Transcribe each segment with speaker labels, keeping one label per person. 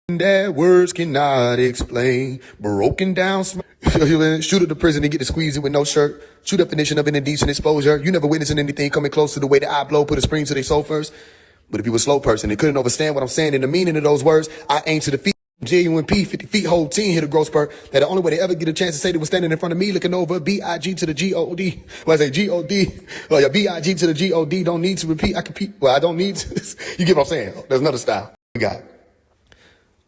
Speaker 1: that words cannot explain. Broken down, shoot at the prison and get to squeeze it with no shirt. True definition of an indecent exposure. You never witnessing anything coming close to the way that I blow, put a spring to their soul first. But if you were a slow person and couldn't understand what I'm saying and the meaning of those words, I aim to defeat J-U-M-P, 50 feet, whole team hit a growth spurt. That the only way they ever get a chance to say they were standing in front of me looking over B-I-G to the G-O-D. Well, I say G-O-D. Well, yeah, B-I-G to the G-O-D. Don't need to repeat. I compete. Well, I don't need to. You get what I'm saying? There's another style. We got it.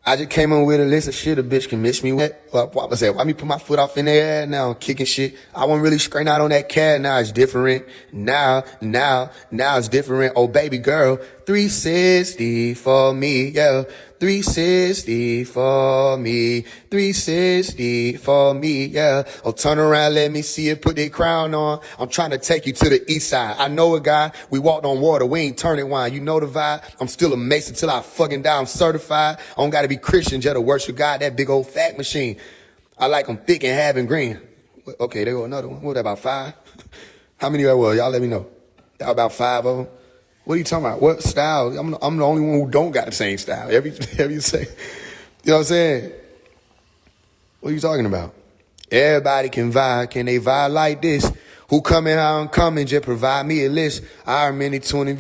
Speaker 1: I just came on with a list of shit a bitch can miss me with. Why me put my foot off in the air now, kicking shit? I wasn't really screen out on that cat. Now it's different. Now it's different. Oh, baby girl, 360 for me, yeah. 360 for me, 360 for me, yeah. Oh, turn around, let me see it, put that crown on. I'm trying to take you to the east side. I know a guy, we walked on water, we ain't turning wine. You know the vibe. I'm still a Mason till I fucking die. I'm certified. I don't gotta be Christian just to worship God, that big old fat machine. I like them thick and having green. Okay, there go another one. What, that about 5? How many that was? Y'all let me know. That about 5 of them. What are you talking about? What style? I'm the only one who don't got the same style. Every you say, you know what I'm saying? What are you talking about? Everybody can vibe. Can they vibe like this? Who coming, how I'm coming, just provide me a list. I remember 20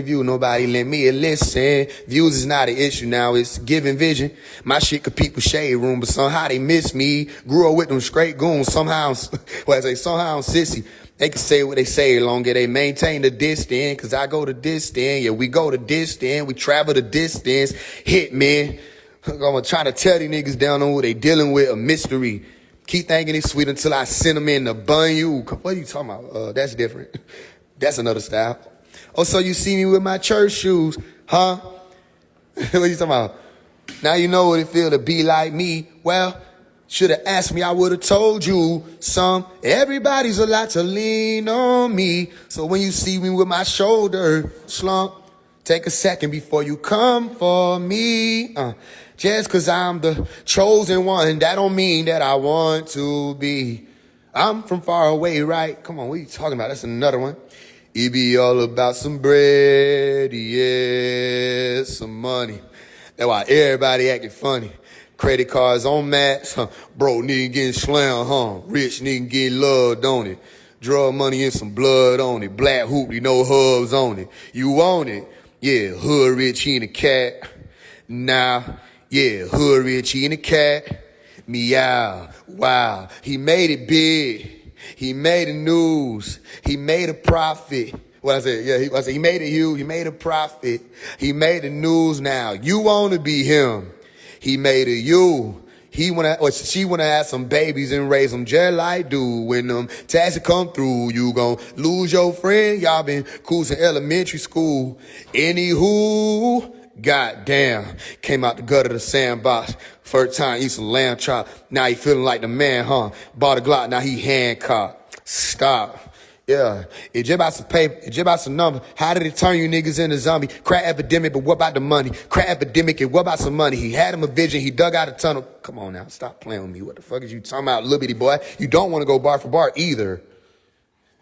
Speaker 1: views, nobody lent me a listen. Views is not an issue now, it's giving vision. My shit compete with Shade Room, but somehow they miss me. Grew up with them straight goons, somehow I'm sissy. They can say what they say, longer they maintain the distance, cause I go the distance, yeah, we go the distance, we travel the distance, hit me. I'm gonna try to tell these niggas down on what they dealing with, a mystery. Keep thinking it's sweet until I send them in the bun you. What are you talking about? That's different. That's another style. Oh, so you see me with my church shoes, huh? What are you talking about? Now you know what it feel to be like me. Well, should have asked me, I would have told you everybody's a lot to lean on me. So when you see me with my shoulder slump, take a second before you come for me. Just cause I'm the chosen one, that don't mean that I want to be. I'm from far away, right? Come on, what are you talking about? That's another one. It be all about some bread, yeah, some money. That's why everybody acting funny. Credit cards on max, broke nigga getting slammed, rich nigga getting loved on it. Drug money and some blood on it. Black hoopty, no hubs on it. You want it? Yeah, hood rich, he and a cat. Nah, yeah, hood rich, he and a cat. Meow, wow, he made it big. He made the news. He made a profit. What I said? Yeah, he made it huge. He made a profit. He made the news now. You want to be him. He made a you. She wanna have some babies and raise them just like do. When them taxes come through, you gon' lose your friend. Y'all been cool since elementary school. Anywho, goddamn, came out the gutter of the sandbox. First time eat some lamb chop. Now he feeling like the man, huh? Bought a Glock, now he handcuffed. Stop. Yeah, it's just about some paper, it's just about some number. How did it turn you niggas into zombie? Crack epidemic, but what about the money? Crack epidemic, and what about some money? He had him a vision, he dug out a tunnel. Come on now, stop playing with me. What the fuck is you talking about, little bitty boy? You don't want to go bar for bar either.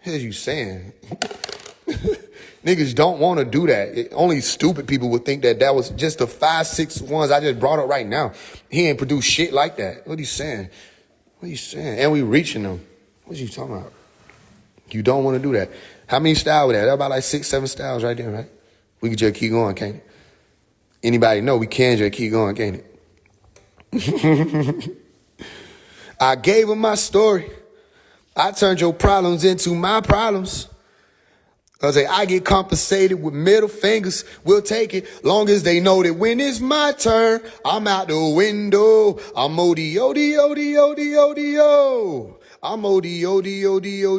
Speaker 1: What are you saying? Niggas don't want to do that. Only stupid people would think that was just the 5, 6 ones I just brought up right now. He ain't produced shit like that. What are you saying? What are you saying? And we reaching them. What are you talking about? You don't want to do that. How many styles with that? That's about like 6, 7 styles right there, right? We can just keep going, can't it? Anybody know we can just keep going, can't it? I gave him my story. I turned your problems into my problems. Cause I get compensated with middle fingers. We'll take it long as they know that when it's my turn, I'm out the window. I'm O-D-O-D-O-D-O-D-O-D-O. I'm O-D-O-D-O-D-O-D-O-D-O.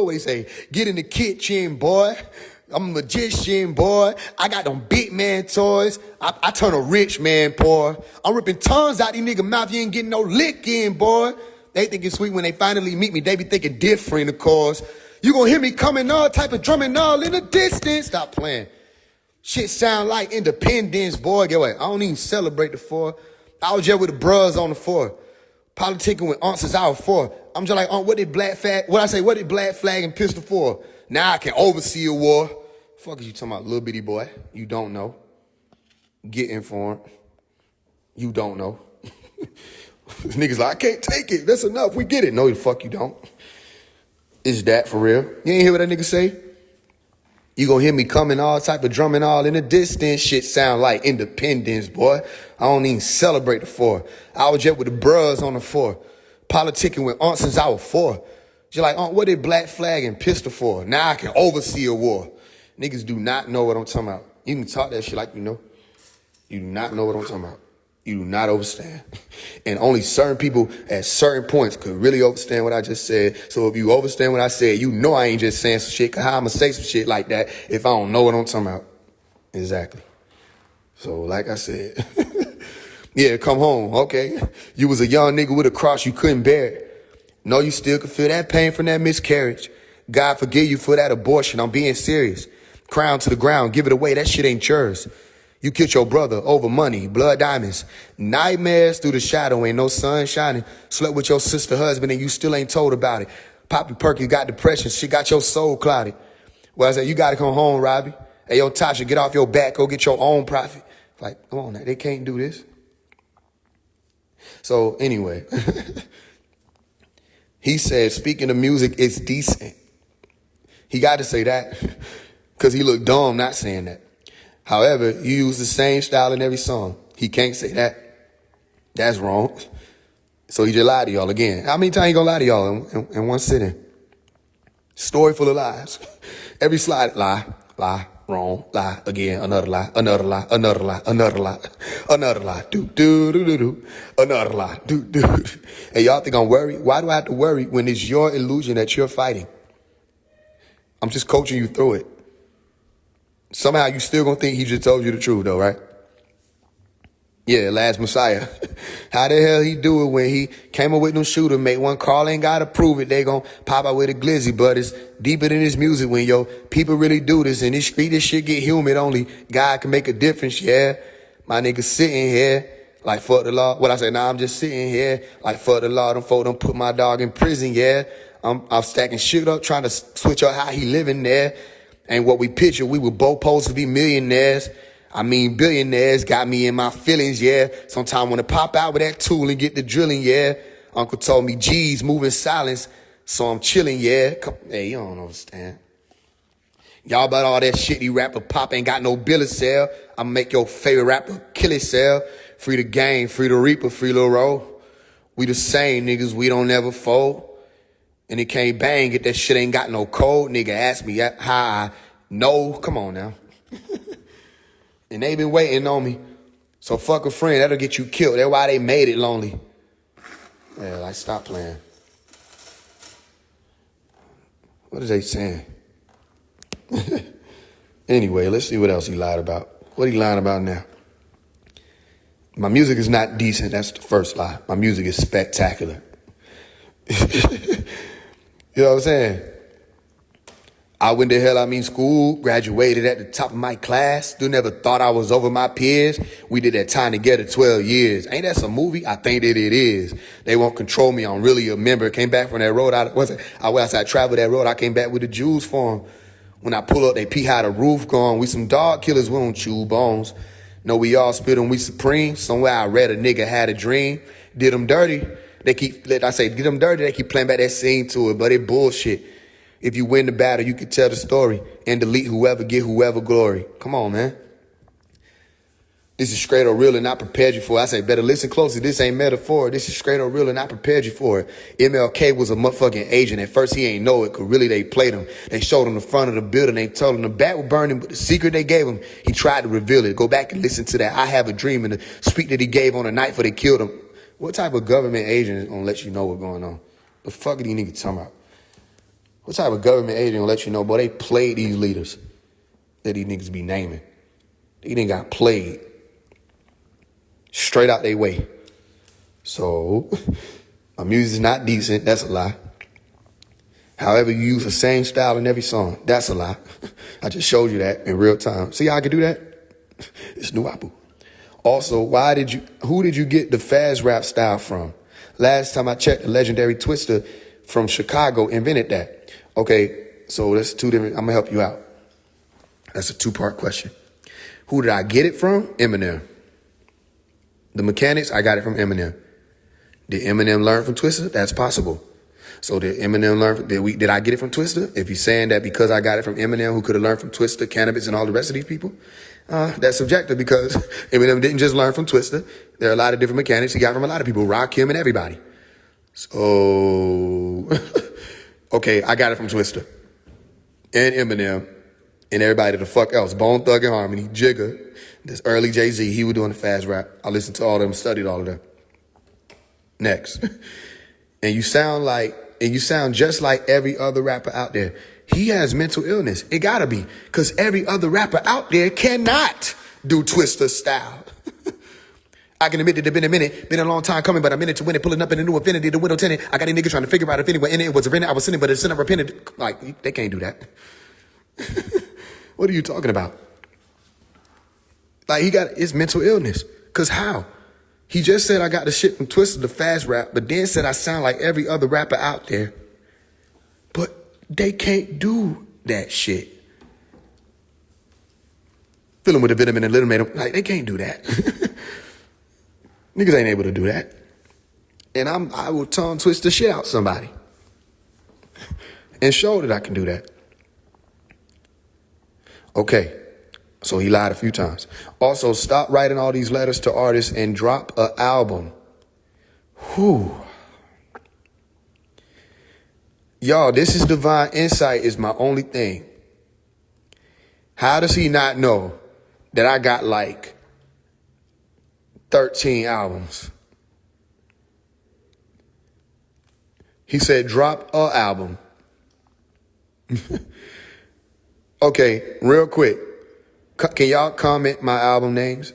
Speaker 1: What they say? Get in the kitchen, boy. I'm a magician, boy. I got them big man toys. I turn a rich man, boy. I'm ripping tongues out these nigga mouth. You ain't getting no lick in, boy. They think it's sweet when they finally meet me. They be thinking different, of course. You gonna hear me coming all type of drumming all in the distance. Stop playing. Shit sound like independence, boy. Get away. I don't even celebrate the 4. I was just with the bros on the 4. Politicking with aunts is out 4. I'm just like, what did black flag and pistol for? Now I can oversee a war. Fuck is you talking about, little bitty boy? You don't know. Get informed. You don't know. Niggas like, I can't take it. That's enough. We get it. No, the fuck you don't. Is that for real? You ain't hear what that nigga say? You gonna hear me coming all type of drumming all in the distance. Shit sound like Independence, boy. I don't even celebrate the 4. I was just with the bros on the 4. Politicking with Aunt since I was 4. You're like, Aunt, what did Black Flag and Pistol for? Now I can oversee a war. Niggas do not know what I'm talking about. You can talk that shit like you know. You do not know what I'm talking about. You do not understand. And only certain people at certain points could really understand what I just said. So if you understand what I said, you know I ain't just saying some shit, cause how I'ma say some shit like that if I don't know what I'm talking about. Exactly. So like I said, yeah, come home, okay? You was a young nigga with a cross, you couldn't bear it. No, you still could feel that pain from that miscarriage. God forgive you for that abortion, I'm being serious. Crown to the ground, give it away, that shit ain't yours. You killed your brother over money, blood diamonds, nightmares through the shadow, ain't no sun shining. Slept with your sister husband and you still ain't told about it. Poppy Perkins got depression, she got your soul clouded. Well, I said, you gotta come home, Robbie. Hey, yo, Tasha, get off your back, go get your own profit. Like, come on now, they can't do this. So anyway, he said, speaking of music, it's decent. He got to say that because he looked dumb not saying that. However, you use the same style in every song. He can't say that. That's wrong. So he just lied to y'all again. How many times he gonna lie to y'all in one sitting? Story full of lies. Every slide, lie, wrong, lie, again, another lie, another lie, another lie, another lie, another lie, another lie, And y'all think I'm worried? Why do I have to worry when it's your illusion that you're fighting? I'm just coaching you through it. Somehow you still gonna think he just told you the truth though, right? Yeah, last Messiah. How the hell he do it when he came up with no shooter, make one call, ain't gotta prove it. They gon' pop out with a glizzy, but it's deeper than his music when yo people really do this. In this street, this shit get humid. Only God can make a difference, yeah. My nigga sitting here like fuck the law. What I say, nah, I'm just sitting here like fuck the law. Them folk don't put my dog in prison, yeah. I'm stacking shit up, trying to switch up how he living there. And what we picture, we were both supposed to be millionaires. I mean, billionaires got me in my feelings, yeah. Sometimes want to pop out with that tool and get the drilling, yeah. Uncle told me, G's moving silence, so I'm chilling, yeah. Hey, you don't understand. Y'all about all that shit, you rapper pop ain't got no bill to sell. I'ma make your favorite rapper kill himself. Free the game, free the reaper, free Lil Roll. We the same niggas, we don't never fold. And it can't bang if that shit ain't got no code. Nigga ask me how I know. Come on now. And they been waiting on me. So fuck a friend, that'll get you killed. That's why they made it lonely. Yeah, like stop playing. What is they saying? Anyway, let's see what else he lied about. What he lying about now? My music is not decent, that's the first lie. My music is spectacular. You know what I'm saying? I went to hell, I mean school, graduated at the top of my class, still never thought I was over my peers. We did that time together 12 years. Ain't that some movie? I think that it is. They won't control me, I'm really a member. Came back from that road, I went outside, traveled that road, I came back with the Jews for them. When I pull up, they pee how the roof gone. We some dog killers, we don't chew bones. No, we all spit on we supreme. Somewhere I read a nigga had a dream. Did them dirty. They keep playing back that scene to it, but it bullshit. If you win the battle, you can tell the story and delete whoever, get whoever glory. Come on, man. This is straight or real and I prepared you for it. I say, better listen closely. This ain't metaphor. This is straight or real and I prepared you for it. MLK was a motherfucking agent. At first, he ain't know it, because really they played him. They showed him the front of the building. They told him the back was burning, but the secret they gave him, he tried to reveal it. Go back and listen to that I Have a Dream and the speech that he gave on the night before they killed him. What type of government agent is going to let you know what's going on? The fuck are these niggas talking about? What type of government agent will let you know, boy, they played these leaders that these niggas be naming. They didn't got played. Straight out they way. So, my music's not decent, that's a lie. However, you use the same style in every song, that's a lie. I just showed you that in real time. See how I can do that? It's new Apple. Also, who did you get the fast rap style from? Last time I checked, the legendary Twister from Chicago invented that. Okay, so that's two different, I'm gonna help you out. That's a two-part question. Who did I get it from? Eminem. The mechanics, I got it from Eminem. Did Eminem learn from Twista? That's possible. So did Eminem learn? Did I get it from Twista? If you're saying that because I got it from Eminem, who could have learned from Twista, Cannabis, and all the rest of these people, that's subjective because Eminem didn't just learn from Twista. There are a lot of different mechanics he got from a lot of people, Rakim and everybody. So, okay, I got it from Twista and Eminem and everybody the fuck else. Bone Thug and Harmony, Jigga, this early Jay-Z, he was doing the fast rap. I listened to all of them, studied all of them. Next. And you sound just like every other rapper out there. He has mental illness. It gotta be, because every other rapper out there cannot do Twista style. I can admit that it's been a long time coming, but I'm in it to win it, pulling up in a new Infinity, the window tinted. I got a nigga trying to figure out if anywhere in it was a rented. I was sinning, but it's sin I repented. Like, they can't do that. What are you talking about? Like, it's mental illness. Because how? He just said I got the shit from Twista, the fast rap, but then said I sound like every other rapper out there. But they can't do that shit. Fill him with a vitamin and little made him, like, they can't do that. Niggas ain't able to do that. And I will tongue twist the shit out somebody. And show that I can do that. Okay. So he lied a few times. Also, stop writing all these letters to artists and drop an album. Whew. Y'all, this is divine insight is my only thing. How does he not know that I got like 13 albums? He said, drop an album. Okay, real quick. Can y'all comment my album names?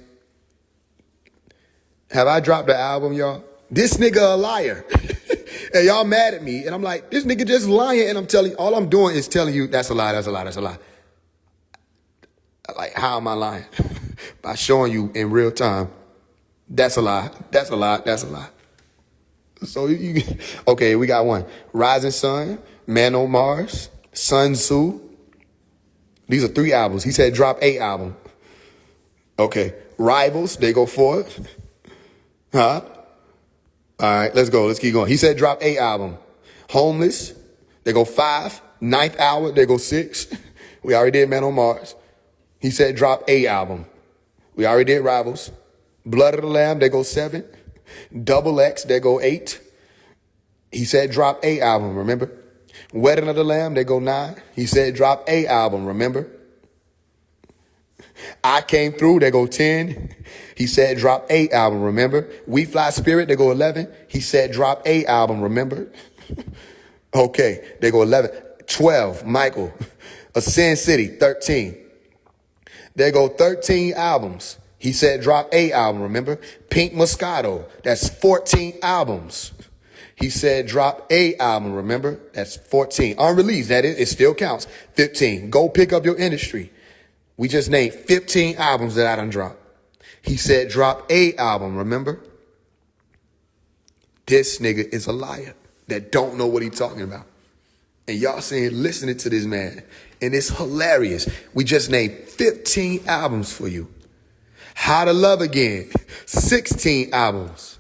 Speaker 1: Have I dropped the album, y'all? This nigga a liar. And y'all mad at me. And I'm like, this nigga just lying. And I'm telling you, all I'm doing is telling you, that's a lie, that's a lie, that's a lie. Like, how am I lying? By showing you in real time, that's a lie, that's a lie, that's a lie. So, okay, we got one. Rising Sun, Man on Mars, Sun Tzu. These are 3 albums. He said drop 8 album. Okay. Rivals, they go 4. Huh? All right, let's go. Let's keep going. He said drop 8 album. Homeless, they go 5. Ninth Hour, they go 6. We already did Man on Mars. He said drop 8 album. We already did Rivals. Blood of the Lamb, they go 7. Double X, they go 8. He said drop 8 album, remember? Wedding of the Lamb, they go 9. He said drop 8 album, remember? I Came Through, they go 10. He said drop 8 album, remember? We Fly Spirit, they go 11. He said drop 8 album, remember? Okay, they go 11. 12, Michael. Ascend City, 13. They go 13 albums. He said drop 8 album, remember? Pink Moscato, that's 14 albums. He said drop 8 album, remember? That's 14. Unreleased, that is, it still counts. 15. Go Pick Up Your Industry. We just named 15 albums that I done dropped. He said drop 8 album, remember? This nigga is a liar that don't know what he talking about. And y'all saying, listening to this man. And it's hilarious. We just named 15 albums for you. How to Love Again, 16 albums.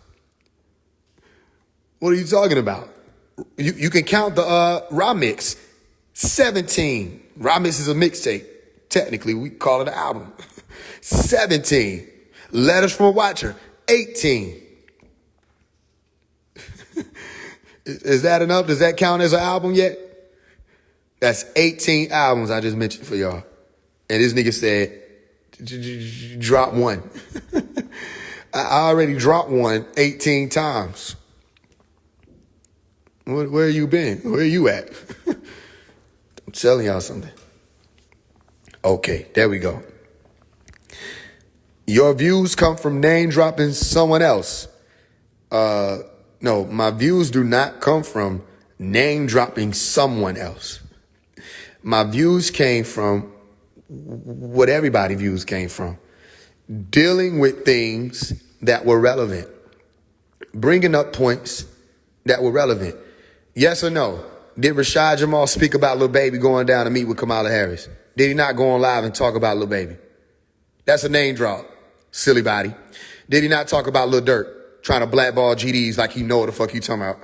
Speaker 1: What are you talking about? You can count the Remix, 17. Remix is a mixtape. Technically, we call it an album. 17. Letters from a Watcher, 18. Is that enough? Does that count as an album yet? That's 18 albums I just mentioned for y'all. And this nigga said, drop one. I already dropped one 18 times. Where you been? Where you at? I'm telling y'all something. Okay, there we go. Your views come from name dropping someone else. No, my views do not come from name dropping someone else. My views came from what everybody's views came from. Dealing with things that were relevant. Bringing up points that were relevant. Yes or no? Did Rashad Jamal speak about Lil Baby going down to meet with Kamala Harris? Did he not go on live and talk about Lil Baby? That's a name drop, silly body. Did he not talk about Lil Durk trying to blackball GDs like he know what the fuck you talking about?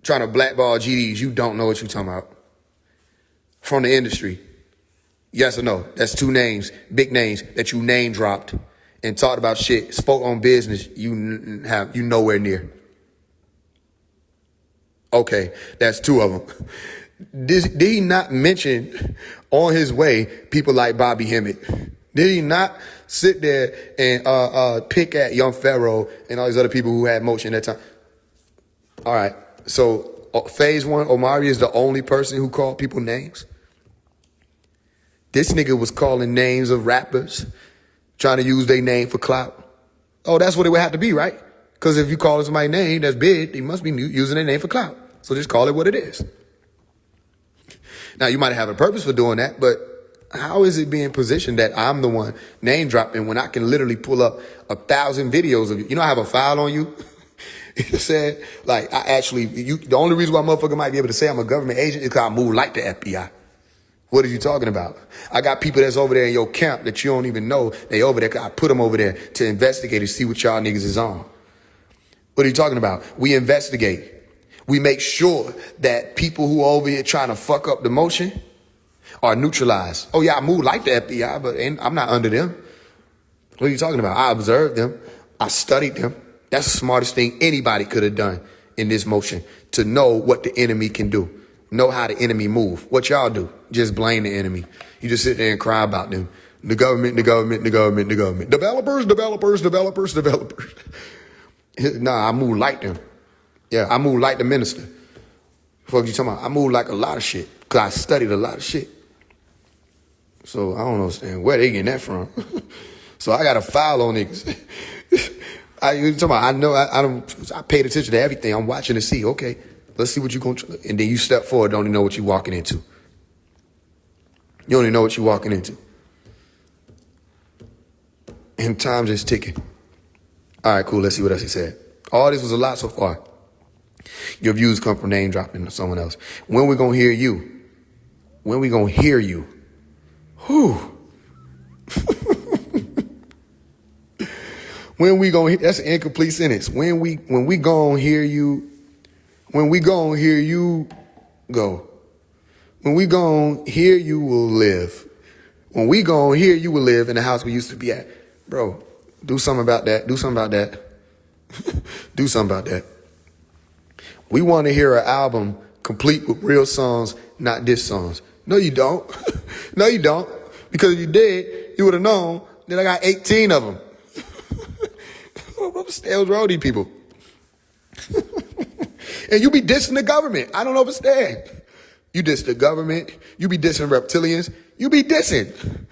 Speaker 1: Trying to blackball GDs, you don't know what you talking about. From the industry. Yes or no? That's two names, big names that you name dropped and talked about shit, spoke on business you nowhere near. Okay, that's two of them. Did he not mention on his way people like Bobby Hemmett? Did he not sit there and pick at Young Pharaoh and all these other people who had motion at that time? All right, so Phase 1, Omari is the only person who called people names? This nigga was calling names of rappers, trying to use their name for clout. Oh, that's what it would have to be, right? Because if you call somebody's name that's big, they must be using their name for clout. So just call it what it is. Now, you might have a purpose for doing that, but how is it being positioned that I'm the one name dropping when I can literally pull up 1,000 videos of you? You know, I have a file on you. It said, like, the only reason why a motherfucker might be able to say I'm a government agent is because I move like the FBI. What are you talking about? I got people that's over there in your camp that you don't even know. They over there. I put them over there to investigate and see what y'all niggas is on. What are you talking about? We investigate. We make sure that people who are over here trying to fuck up the motion are neutralized. Oh, yeah, I move like the FBI, but I'm not under them. What are you talking about? I observed them. I studied them. That's the smartest thing anybody could have done in this motion, to know what the enemy can do, know how the enemy move. What y'all do? Just blame the enemy. You just sit there and cry about them. The government, the government, the government, the government. Developers, developers, developers, developers. Nah, I move like them. Yeah, I move like the minister. Fuck you talking about? I move like a lot of shit because I studied a lot of shit. So I don't understand where they getting that from. So I got a file on niggas. You talking about? I know I paid attention to everything. I'm watching to see. Okay, let's see what you gonna. And then you step forward. Don't even know what you're walking into. You don't even know what you're walking into. And time just ticking. All right, cool. Let's see what else he said. All this was a lot so far. Your views come from name dropping to someone else. When we gonna hear you? When we gonna hear you? Whew. When we gonna? That's an incomplete sentence. When we gonna hear you? When we gonna hear you? Go. When we gonna hear you will live. When we gonna hear you will live in the house we used to be at. Bro, do something about that. Do something about that. Do something about that. We want to hear an album complete with real songs, not diss songs. No, you don't. No, you don't. Because if you did, you would have known that I got 18 of them. What's wrong with these people? And you be dissing the government. I don't understand. You diss the government. You be dissing reptilians. You be dissing.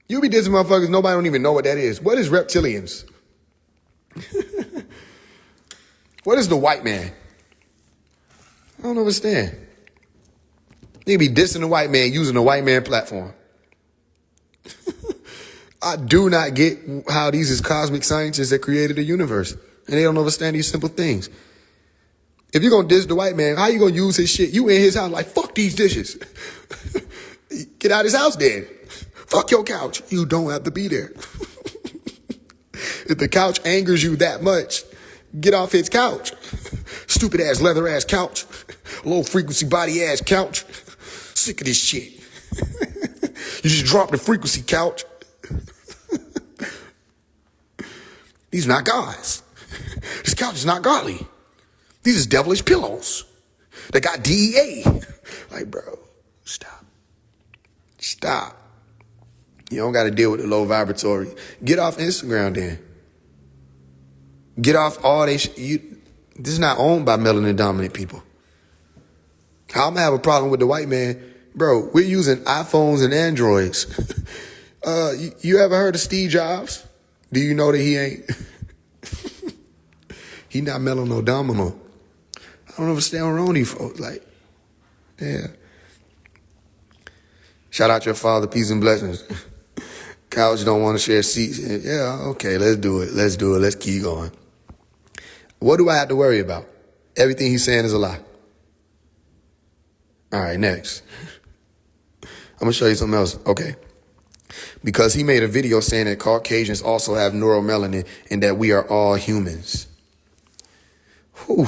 Speaker 1: You be dissing motherfuckers. Nobody don't even know what that is. What is reptilians? What is the white man? I don't understand. They be dissing the white man using the white man platform. I do not get how these is cosmic scientists that created the universe. And they don't understand these simple things. If you're going to diss the white man, how you going to use his shit? You in his house like, fuck these dishes. Get out of his house then. Fuck your couch. You don't have to be there. If the couch angers you that much, get off his couch. Stupid ass leather ass couch. Low frequency body ass couch. Sick of this shit. You just dropped the frequency couch. These are not gods. This couch is not godly. These is devilish pillows. They got DEA. Like, bro, stop. Stop. You don't got to deal with the low vibratory. Get off Instagram then. Get off all they this is not owned by melanin dominant people. How I'm gonna have a problem with the white man? Bro, we're using iPhones and Androids. You ever heard of Steve Jobs? Do you know that he ain't? He not melanodominant. I don't understand what's wrong with these folks. Like, yeah. Shout out your father, peace and blessings. Couch don't want to share seats. Yeah, okay, let's do it. Let's do it. Let's keep going. What do I have to worry about? Everything he's saying is a lie. All right, next. I'm going to show you something else. Okay. because he made a video saying that Caucasians also have neuromelanin and that we are all humans. Whew.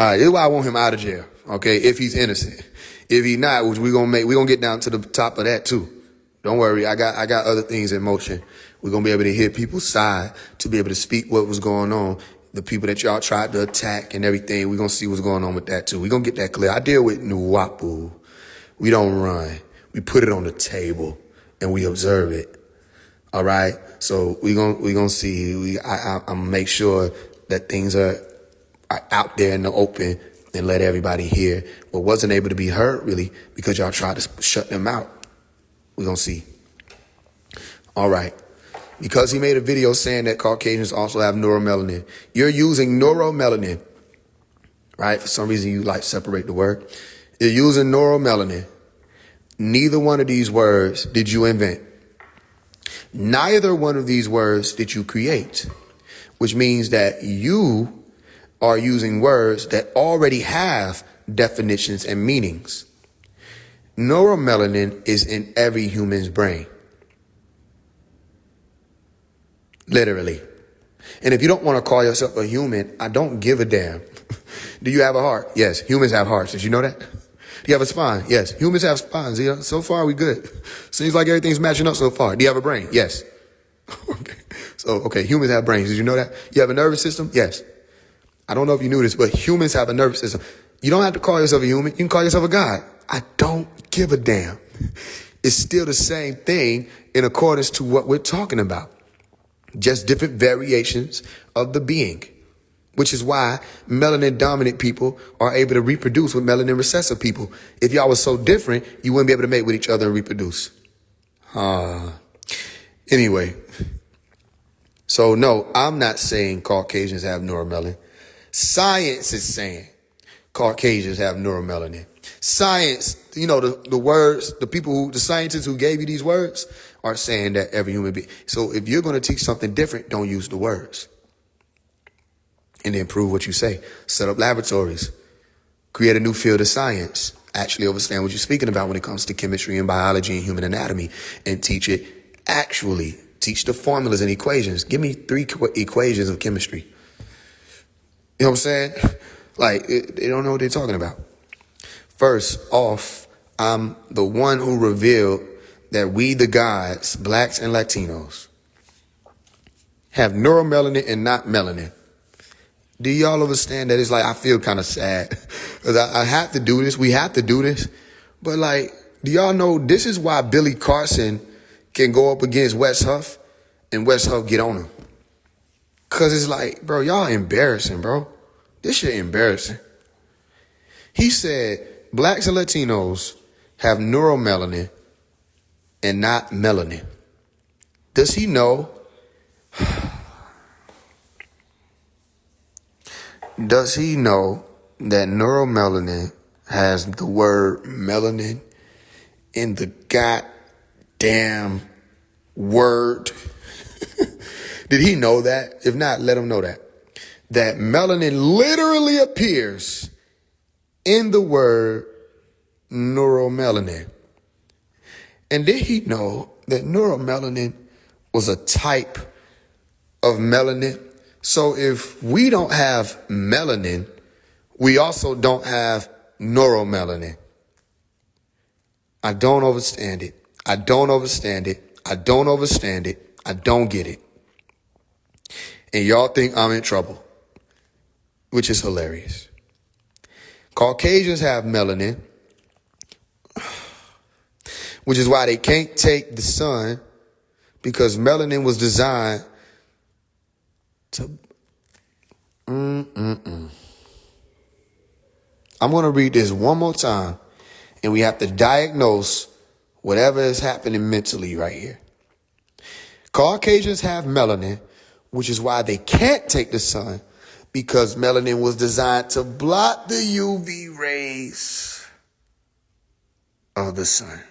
Speaker 1: All right, this is why I want him out of jail, okay, if he's innocent. If he's not, which we're gonna get down to the top of that too. Don't worry, I got other things in motion. We're gonna be able to hear people's side, to be able to speak what was going on. The people that y'all tried to attack and everything, we're gonna see what's going on with that too. We're gonna get that clear. I deal with Nuwapu. We don't run. We put it on the table and we observe it. All right. So we're gonna see. I'm gonna make sure that things are out there in the open and let everybody hear what wasn't able to be heard really because y'all tried to shut them out. We're gonna see. All right. Because he made a video saying that Caucasians also have neuromelanin. You're using neuromelanin, right? For some reason you like separate the word. You're using neuromelanin. Neither one of these words did you invent. Neither one of these words did you create, which means that you are using words that already have definitions and meanings. Neuromelanin is in every human's brain. Literally. And if you don't want to call yourself a human, I don't give a damn. Do you have a heart? Yes. Humans have hearts. Did you know that? Do you have a spine? Yes. Humans have spines. Yeah. So far, we good. Seems like everything's matching up so far. Do you have a brain? Yes. Okay. Humans have brains. Did you know that? You have a nervous system? Yes. I don't know if you knew this, but humans have a nervous system. You don't have to call yourself a human. You can call yourself a god. I don't give a damn. It's still the same thing in accordance to what we're talking about. Just different variations of the being, which is why melanin dominant people are able to reproduce with melanin recessive people. If y'all was so different, you wouldn't be able to mate with each other and reproduce. Anyway, so no, I'm not saying Caucasians have neuromelanin. Science is saying Caucasians have neuromelanin. Science, the words, the scientists who gave you these words are saying that every human being. So if you're going to teach something different, don't use the words. And then prove what you say. Set up laboratories. Create a new field of science. Actually understand what you're speaking about when it comes to chemistry and biology and human anatomy. And teach it actually. Teach the formulas and equations. Give me 3 equations of chemistry. You know what I'm saying? Like, they don't know what they're talking about. First off, I'm the one who revealed that we, the gods, blacks and Latinos, have neuromelanin and not melanin. Do y'all understand that? It's like, I feel kind of sad because I have to do this. We have to do this. But like, do y'all know this is why Billy Carson can go up against Wes Huff and Wes Huff get on him? Because it's like, bro, y'all embarrassing, bro. This shit embarrassing. He said blacks and Latinos have neuromelanin and not melanin. Does he know? Does he know that neuromelanin has the word melanin in the goddamn word? Did he know that? If not, let him know that. That melanin literally appears in the word neuromelanin. And did he know that neuromelanin was a type of melanin? So if we don't have melanin, we also don't have neuromelanin. I don't understand it. I don't understand it. I don't understand it. I don't get it. And y'all think I'm in trouble, which is hilarious. Caucasians have melanin, which is why they can't take the sun, because melanin was designed to... I'm going to read this one more time, and we have to diagnose whatever is happening mentally right here. Caucasians have melanin, which is why they can't take the sun, because melanin was designed to block the UV rays of the sun.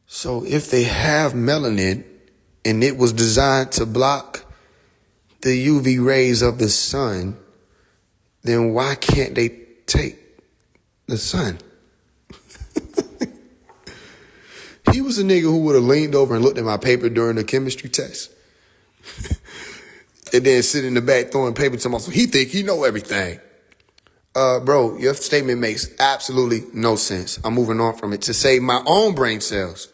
Speaker 1: So if they have melanin and it was designed to block the UV rays of the sun, then why can't they take the sun? He was a nigga who would have leaned over and looked at my paper during the chemistry test. And then sit in the back throwing paper to myself. He think he know everything. Bro, your statement makes absolutely no sense. I'm moving on from it to save my own brain cells.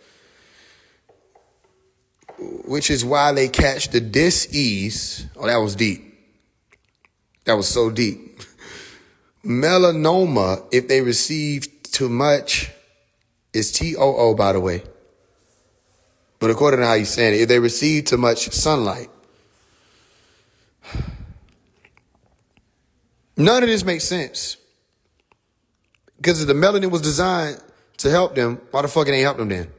Speaker 1: Which is why they catch the dis-ease. Oh, that was deep. That was so deep. Melanoma, if they receive too much, is TOO, by the way. But according to how you're saying it, if they receive too much sunlight. None of this makes sense. Because if the melanin was designed to help them, why the fuck it ain't help them then?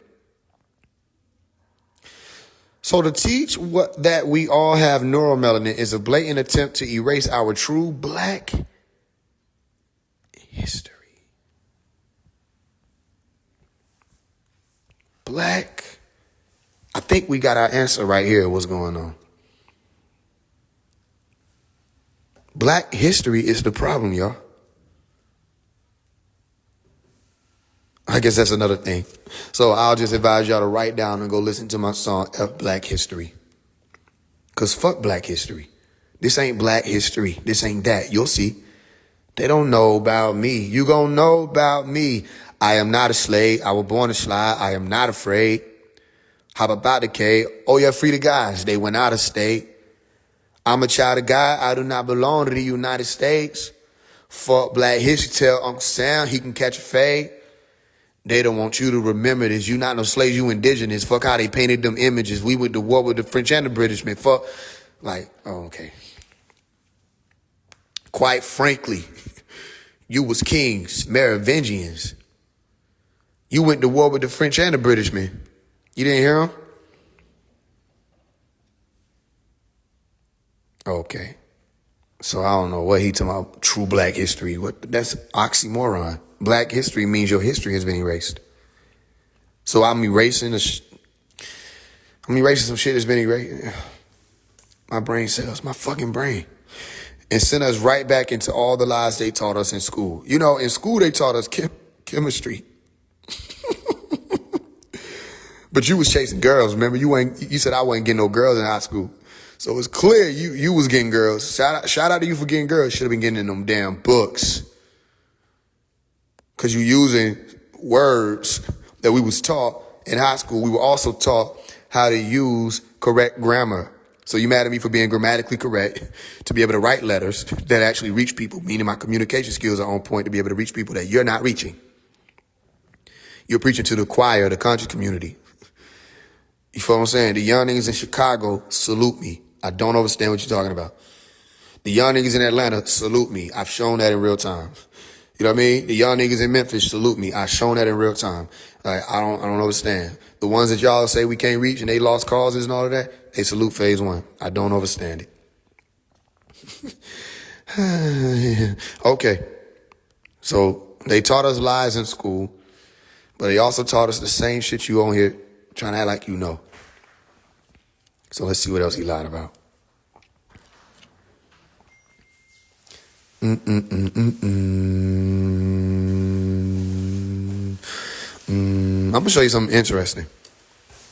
Speaker 1: So to teach that we all have neuromelanin is a blatant attempt to erase our true black history. Black. I think we got our answer right here. What's going on? Black history is the problem, y'all. I guess that's another thing. So I'll just advise y'all to write down and go listen to my song, F Black History. Because fuck Black history. This ain't Black history. This ain't that. You'll see. They don't know about me. You gonna know about me. I am not a slave. I was born to slide. I am not afraid. Hop about the cave. Oh, yeah, free the guys. They went out of state. I'm a child of God. I do not belong to the United States. Fuck Black history. Tell Uncle Sam he can catch a fade. They don't want you to remember this. You not no slaves, you indigenous. Fuck how they painted them images. We went to war with the French and the British, man. Fuck. Like, oh, okay. Quite frankly, you was kings, Merovingians. You went to war with the French and the British, man. You didn't hear them? Okay. So I don't know what he talking about, true Black history. That's oxymoron. Black history means your history has been erased. So I'm erasing some shit that's been erased. My brain cells, my fucking brain. And sent us right back into all the lies they taught us in school. You know, in school they taught us chemistry. But you was chasing girls, remember? You said I wasn't getting no girls in high school. So it's clear you was getting girls. Shout out to you for getting girls. Should have been getting in them damn books. Because you using words that we was taught in high school. We were also taught how to use correct grammar. So you mad at me for being grammatically correct to be able to write letters that actually reach people, meaning my communication skills are on point to be able to reach people that you're not reaching. You're preaching to the choir, the conscious community. You feel what I'm saying? The young niggas in Chicago, salute me. I don't understand what you're talking about. The young niggas in Atlanta, salute me. I've shown that in real time. You know what I mean? The young niggas in Memphis, salute me. I've shown that in real time. Like, I don't understand. The ones that y'all say we can't reach and they lost causes and all of that, they salute phase one. I don't understand it. Okay. So they taught us lies in school, but they also taught us the same shit you on here trying to act like you know. So let's see what else he lied about. I'm gonna show you something interesting.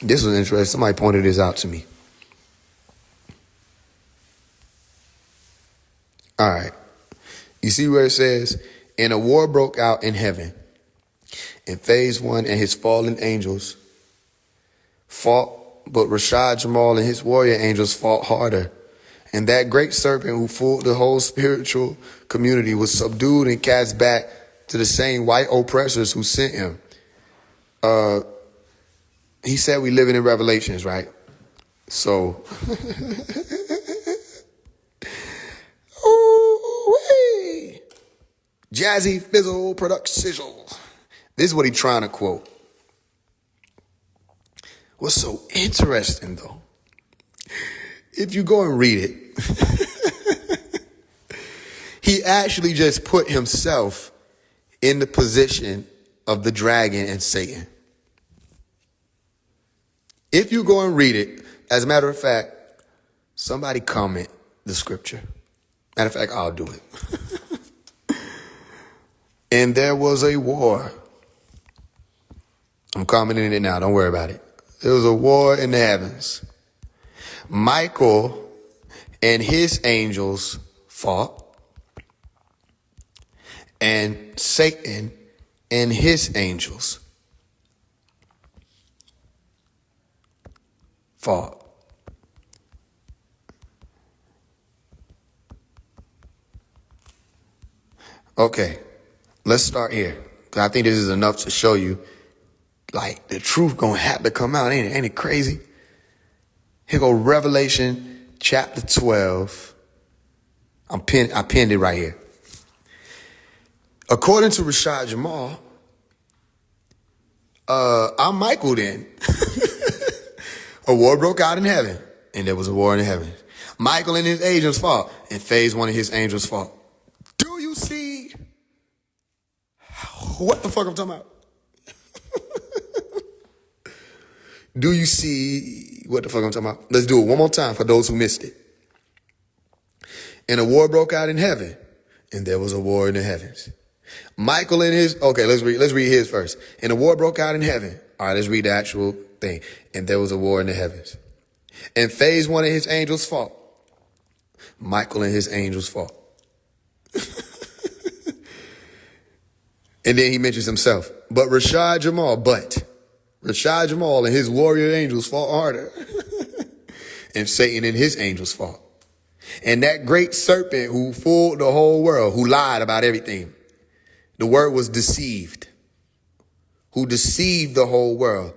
Speaker 1: This was interesting. Somebody pointed this out to me. All right. You see where it says, and a war broke out in heaven. And phase one and his fallen angels fought, but Rashad Jamal and his warrior angels fought harder. And that great serpent who fooled the whole spiritual community was subdued and cast back to the same white oppressors who sent him. He said we living in Revelations, right? So, ooh-wee. Jazzy Fizzle Product Sizzle. This is what he's trying to quote. What's so interesting, though, if you go and read it, he actually just put himself in the position of the dragon and Satan. If you go and read it, as a matter of fact, somebody comment the scripture. Matter of fact, I'll do it. And there was a war. I'm commenting it now. Don't worry about it. There was a war in the heavens. Michael and his angels fought. And Satan and his angels fought. Okay, let's start here. Because I think this is enough to show you, like, the truth gonna have to come out, ain't it? Ain't it crazy? Here go Revelation chapter 12. I pinned it right here. According to Rashad Jamal, I'm Michael then. A war broke out in heaven, and there was a war in the heavens. Michael and his angels fought, and Faise, one of his angels, fought. Do you see what the fuck I'm talking about? Do you see what the fuck I'm talking about? Let's do it one more time for those who missed it. And a war broke out in heaven, and there was a war in the heavens. Michael and his, okay, let's read his first. And a war broke out in heaven. All right, let's read the actual thing. And there was a war in the heavens. And Faise, one of his angels, fought. Michael and his angels fought. And then he mentions himself. Rashad Jamal and his warrior angels fought harder. And Satan and his angels fought. And that great serpent who fooled the whole world, who lied about everything. The word was deceived. Who deceived the whole world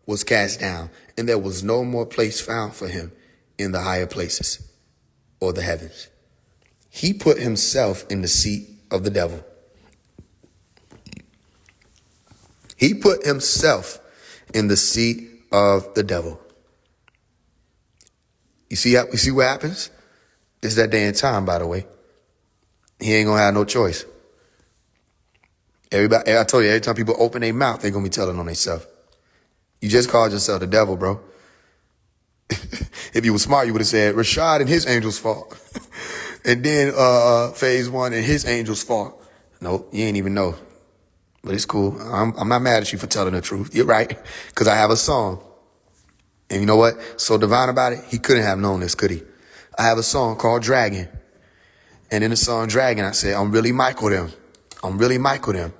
Speaker 1: was cast down. And there was no more place found for him in the higher places or the heavens. He put himself in the seat of the devil. He put himself in the seat of the devil. You see what happens? It's that day and time, by the way. He ain't gonna have no choice. Everybody, I told you, every time people open their mouth, they're gonna be telling on themselves. You just called yourself the devil, bro. If you were smart, you would have said Rashad and his angels fought. And then Phase 1 and his angels fought. Nope, you ain't even know. But it's cool. I'm not mad at you for telling the truth. You're right. Because I have a song. And you know what? So divine about it, he couldn't have known this, could he? I have a song called Dragon. And in the song Dragon, I said, I'm really Michael them. I'm really Michael them.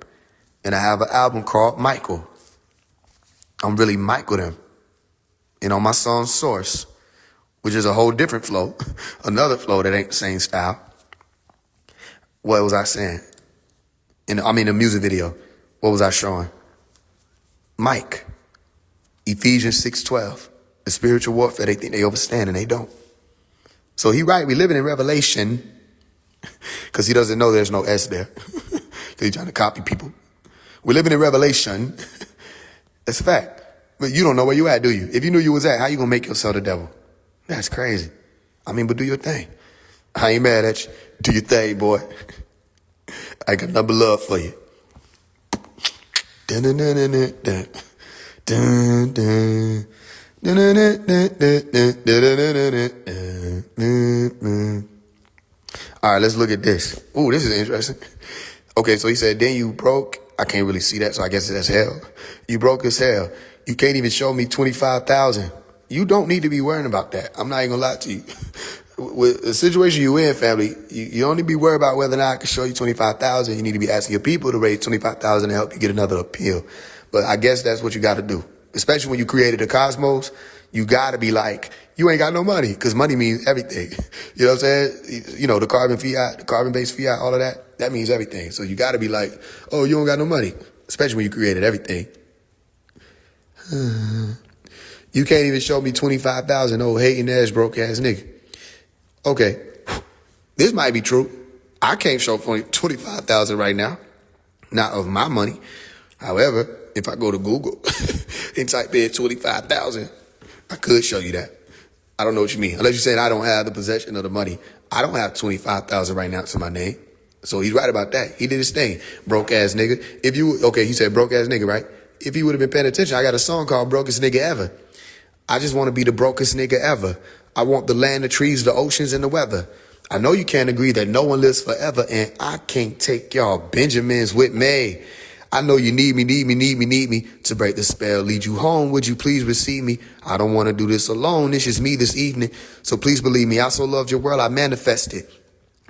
Speaker 1: And I have an album called Michael. I'm really Michael them. And on my song Source, which is a whole different flow, another flow that ain't the same style. What was I saying? The music video. What was I showing? Mike. Ephesians 6:12. The spiritual warfare, they think they overstand and they don't. So he right, we living in Revelation, because he doesn't know there's no S there. Because he's trying to copy people. We're living in Revelation. That's a fact. But you don't know where you at, do you? If you knew you was at, how you gonna make yourself the devil? That's crazy. But do your thing. I ain't mad at you. Do your thing, boy. I got nothing but love for you. Dun, dun, dun, dun, dun, dun. Dun, dun. Dun, dun, dun, dun, dun, dun, dun, dun. All right, let's look at this. Ooh, this is interesting. Okay, so he said, then you broke. I can't really see that, so I guess that's hell. You broke as hell. You can't even show me 25,000. You don't need to be worrying about that. I'm not even gonna lie to you. With the situation you in, family, you don't need to be worried about whether or not I can show you 25,000. You need to be asking your people to raise 25,000 to help you get another appeal. But I guess that's what you got to do. Especially when you created the cosmos, you got to be like, you ain't got no money, because money means everything. You know what I'm saying? You know, the carbon fiat, the carbon-based fiat, all of that, that means everything. So you got to be like, oh, you don't got no money, especially when you created everything. You can't even show me 25,000, old hating ass, broke ass nigga. Okay, this might be true. I can't show 25,000 right now, not of my money. However, if I go to Google and type in 25,000, I could show you that. I don't know what you mean. Unless you said I don't have the possession of the money. I don't have 25,000 right now to my name. So he's right about that. He did his thing. Broke ass nigga. He said broke ass nigga, right? If you would have been paying attention, I got a song called Brokest Nigga Ever. I just want to be the brokest nigga ever. I want the land, the trees, the oceans, and the weather. I know you can't agree that no one lives forever, and I can't take y'all Benjamins with me. I know you need me to break the spell, lead you home. Would you please receive me? I don't want to do this alone. It's just me this evening. So please believe me. I so loved your world. I manifested.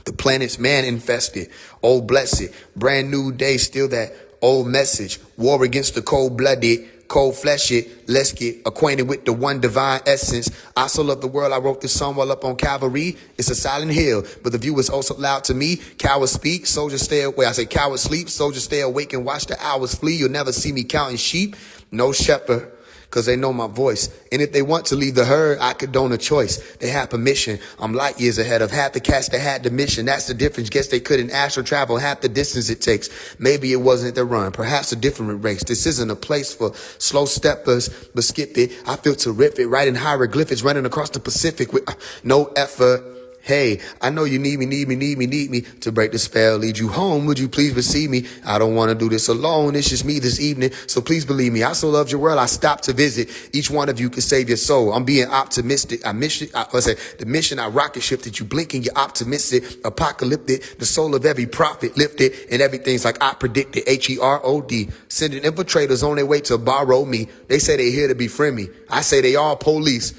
Speaker 1: The planet's man infested. Oh, blessed. Brand new day. Still that old message. War against the cold-blooded, cold-fleshed. Let's get acquainted with the one divine essence. I so love the world. I wrote this song while up on Calvary. It's a silent hill, but the view is also loud to me. Cowards speak, soldiers stay away. I say cowards sleep, soldiers stay awake and watch the hours flee. You'll never see me counting sheep. No shepherd, because they know my voice. And if they want to leave the herd, I condone a choice. They have permission. I'm light years ahead of half the cats that had the mission. That's the difference. Guess they couldn't astral travel half the distance it takes. Maybe it wasn't the run, perhaps a different race. This isn't a place for slow steppers, but skip it. I feel terrific, writing hieroglyphics, running across the Pacific with no effort. Hey, I know you need me to break the spell, lead you home. Would you please receive me? I don't want to do this alone. It's just me this evening. So please believe me. I so loved your world. I stopped to visit. Each one of you can save your soul. I'm being optimistic. The mission I rocket shifted. You blinking, you're optimistic, apocalyptic. The soul of every prophet lifted, and everything's like I predicted. HEROD. Sending infiltrators on their way to borrow me. They say they here to befriend me. I say they all police.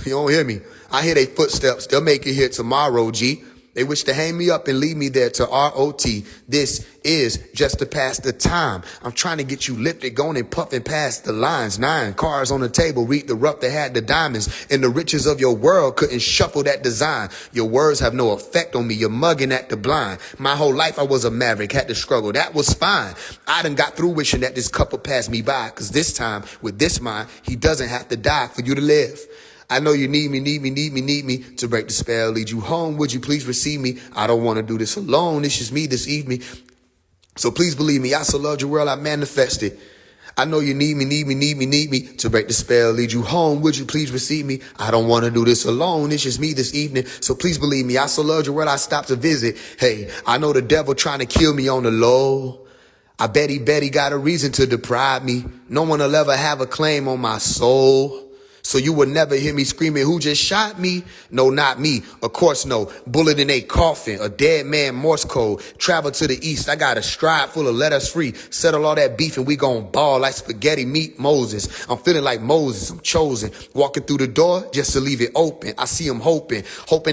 Speaker 1: You don't hear me. I hear their footsteps. They'll make it here tomorrow, G. They wish to hang me up and lead me there to ROT. This is just to pass the time. I'm trying to get you lifted, going and puffing past the lines. 9 cars on the table, read the rough that had the diamonds. And the riches of your world couldn't shuffle that design. Your words have no effect on me. You're mugging at the blind. My whole life I was a maverick, had to struggle. That was fine. I done got through wishing that this couple passed me by. Cause this time, with this mind, he doesn't have to die for you to live. I know you need me to break the spell, lead you home. Would you please receive me? I don't want to do this alone. It's just me this evening. So please believe me. I so loved your world. I manifested. I know you need me to break the spell, lead you home. Would you please receive me? I don't want to do this alone. It's just me this evening. So please believe me. I so loved your world. I stopped to visit. Hey, I know the devil trying to kill me on the low. I bet he got a reason to deprive me. No one will ever have a claim on my soul. So you will never hear me screaming, who just shot me? No, not me. Of course, no. Bullet in a coffin, a dead man Morse code. Travel to the east. I got a stride full of let us free. Settle all that beef and we gon' ball like spaghetti meat Moses. I'm feeling like Moses. I'm chosen. Walking through the door just to leave it open. I see him hoping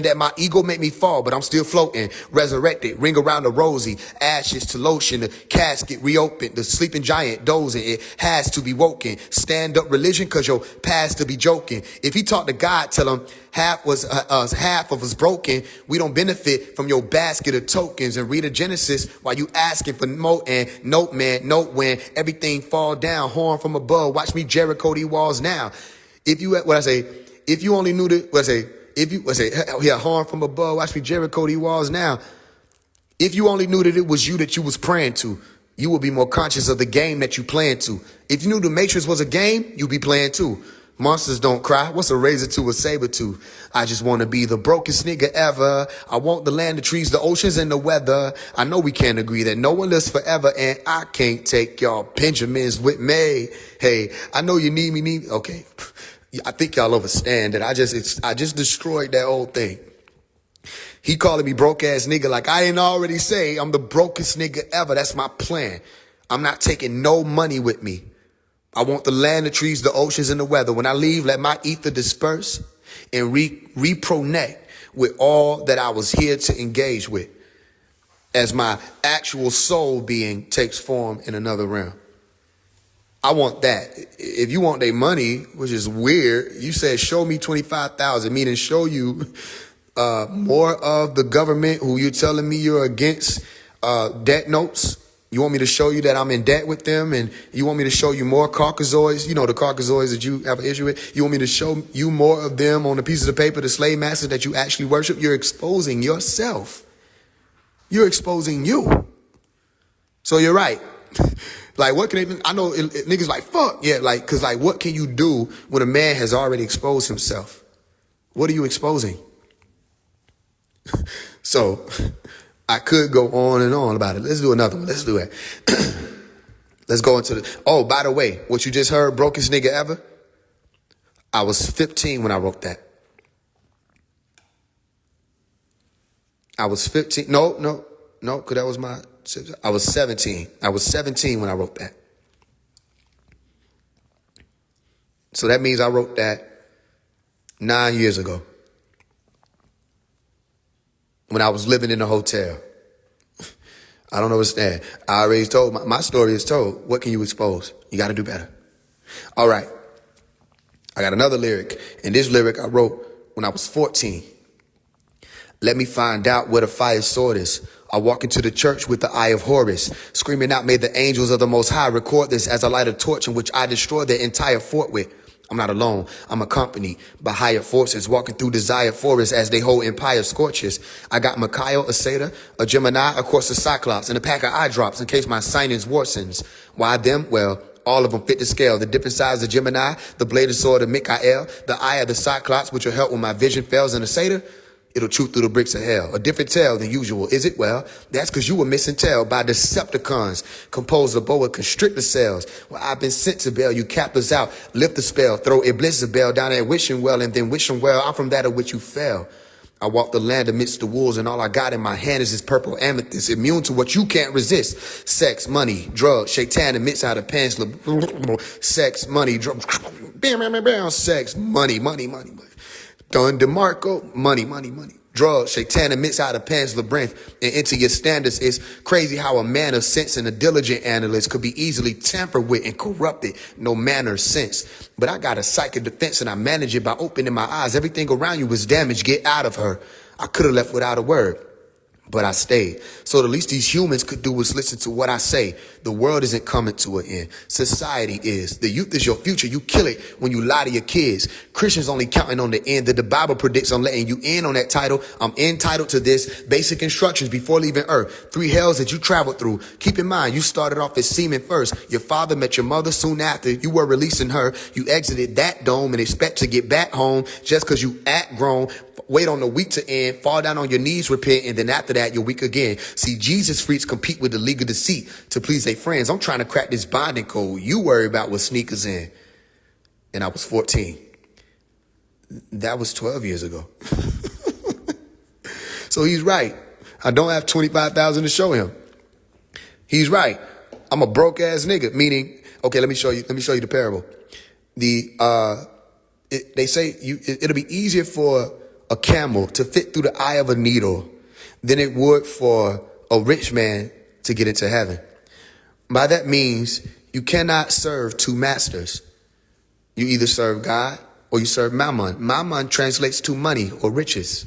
Speaker 1: that my ego make me fall, but I'm still floating. Resurrected, ring around the rosy. Ashes to lotion, the casket reopened. The sleeping giant dozing. It has to be woken. Stand up religion, cause your past to be joking. If he talk to God, tell him half of us broken. We don't benefit from your basket of tokens. And read a Genesis while you asking for more. And note when everything fall down, horn from above. Watch me Jericho these walls now. If you only knew that, horn from above. Watch me Jericho these walls now. If you only knew that it was you that you was praying to, you would be more conscious of the game that you playing to. If you knew the Matrix was a game, you'd be playing too. Monsters don't cry. What's a razor to a saber tooth? I just want to be the brokest nigga ever. I want the land, the trees, the oceans, and the weather. I know we can't agree that no one lives forever, and I can't take y'all Benjamins with me. Hey, I know you need me. Okay, I think y'all understand that I just destroyed that whole thing. He calling me broke ass nigga like I didn't already say I'm the brokest nigga ever. That's my plan. I'm not taking no money with me. I want the land, the trees, the oceans, and the weather. When I leave, let my ether disperse and repronect with all that I was here to engage with as my actual soul being takes form in another realm. I want that. If you want their money, which is weird, you said show me 25,000, meaning show you more of the government who you're telling me you're against debt notes. You want me to show you that I'm in debt with them, and you want me to show you more Caucasoids, the Caucasoids that you have an issue with. You want me to show you more of them on the pieces of paper, the slave masters that you actually worship. You're exposing yourself. You're exposing you. So you're right. Like, what can I know niggas like, fuck. Yeah, like, cause like, what can you do when a man has already exposed himself? What are you exposing? So I could go on and on about it. Let's do another one. Let's do it. Let's go into oh, by the way, what you just heard, brokest nigga ever? I was 15 when I wrote that. I was 15. No, because that was I was 17. I was 17 when I wrote that. So that means I wrote that 9 years ago when I was living in a hotel. I don't understand. I already told, my story is told. What can you expose? You got to do better. All right. I got another lyric. And this lyric I wrote when I was 14. Let me find out where the fire sword is. I walk into the church with the eye of Horus, screaming out, may the angels of the Most High record this as I light a torch in which I destroy their entire fort with. I'm not alone. I'm accompanied by higher forces walking through desire forests as they hold empire scorches. I got Mikhail, a Satyr, a Gemini, of course a Cyclops, and a pack of eye drops in case my signings worsens. Why them? Well, all of them fit the scale. The different size of Gemini, the bladed sword of Mikhail, the eye of the Cyclops, which will help when my vision fails, and a Satyr, it'll chew through the bricks of hell. A different tale than usual, is it? Well, that's because you were missing tale by Decepticons, composed of boa constrictor cells. Well, I've been sent to bail you captors out, lift the spell, throw Iblis a bell down at wishing well, and then wishing well, I'm from that of which you fell. I walk the land amidst the wolves, and all I got in my hand is this purple amethyst, immune to what you can't resist. Sex, money, drugs, shaitan emits out of pants. Sex, money, drugs, sex, money. Don DeMarco, money. Drugs, shaitan emits out of Pan's labyrinth and into your standards. It's crazy how a man of sense and a diligent analyst could be easily tampered with and corrupted. No manner of sense. But I got a psychic defense and I manage it by opening my eyes. Everything around you was damaged. Get out of her. I could have left without a word, but I stayed. So the least these humans could do was listen to what I say. The world isn't coming to an end. Society is. The youth is your future. You kill it when you lie to your kids. Christians only counting on the end that the Bible predicts on letting you in on that title. I'm entitled to this. Basic instructions before leaving earth. 3 hells that you traveled through. Keep in mind, you started off as semen first. Your father met your mother soon after. You were releasing her. You exited that dome and expect to get back home just because you act grown. Wait on the week to end, fall down on your knees, repent, and then after that, you're weak again. See, Jesus freaks compete with the league of deceit to please their friends. I'm trying to crack this bonding code. You worry about what sneakers in. And I was 14. That was 12 years ago. So he's right. I don't have 25,000 to show him. He's right. I'm a broke ass nigga, meaning, okay, let me show you the parable. They say it'll be easier for a camel to fit through the eye of a needle than it would for a rich man to get into heaven. By that means, you cannot serve 2 masters. You either serve God or you serve Mammon. Mammon translates to money or riches.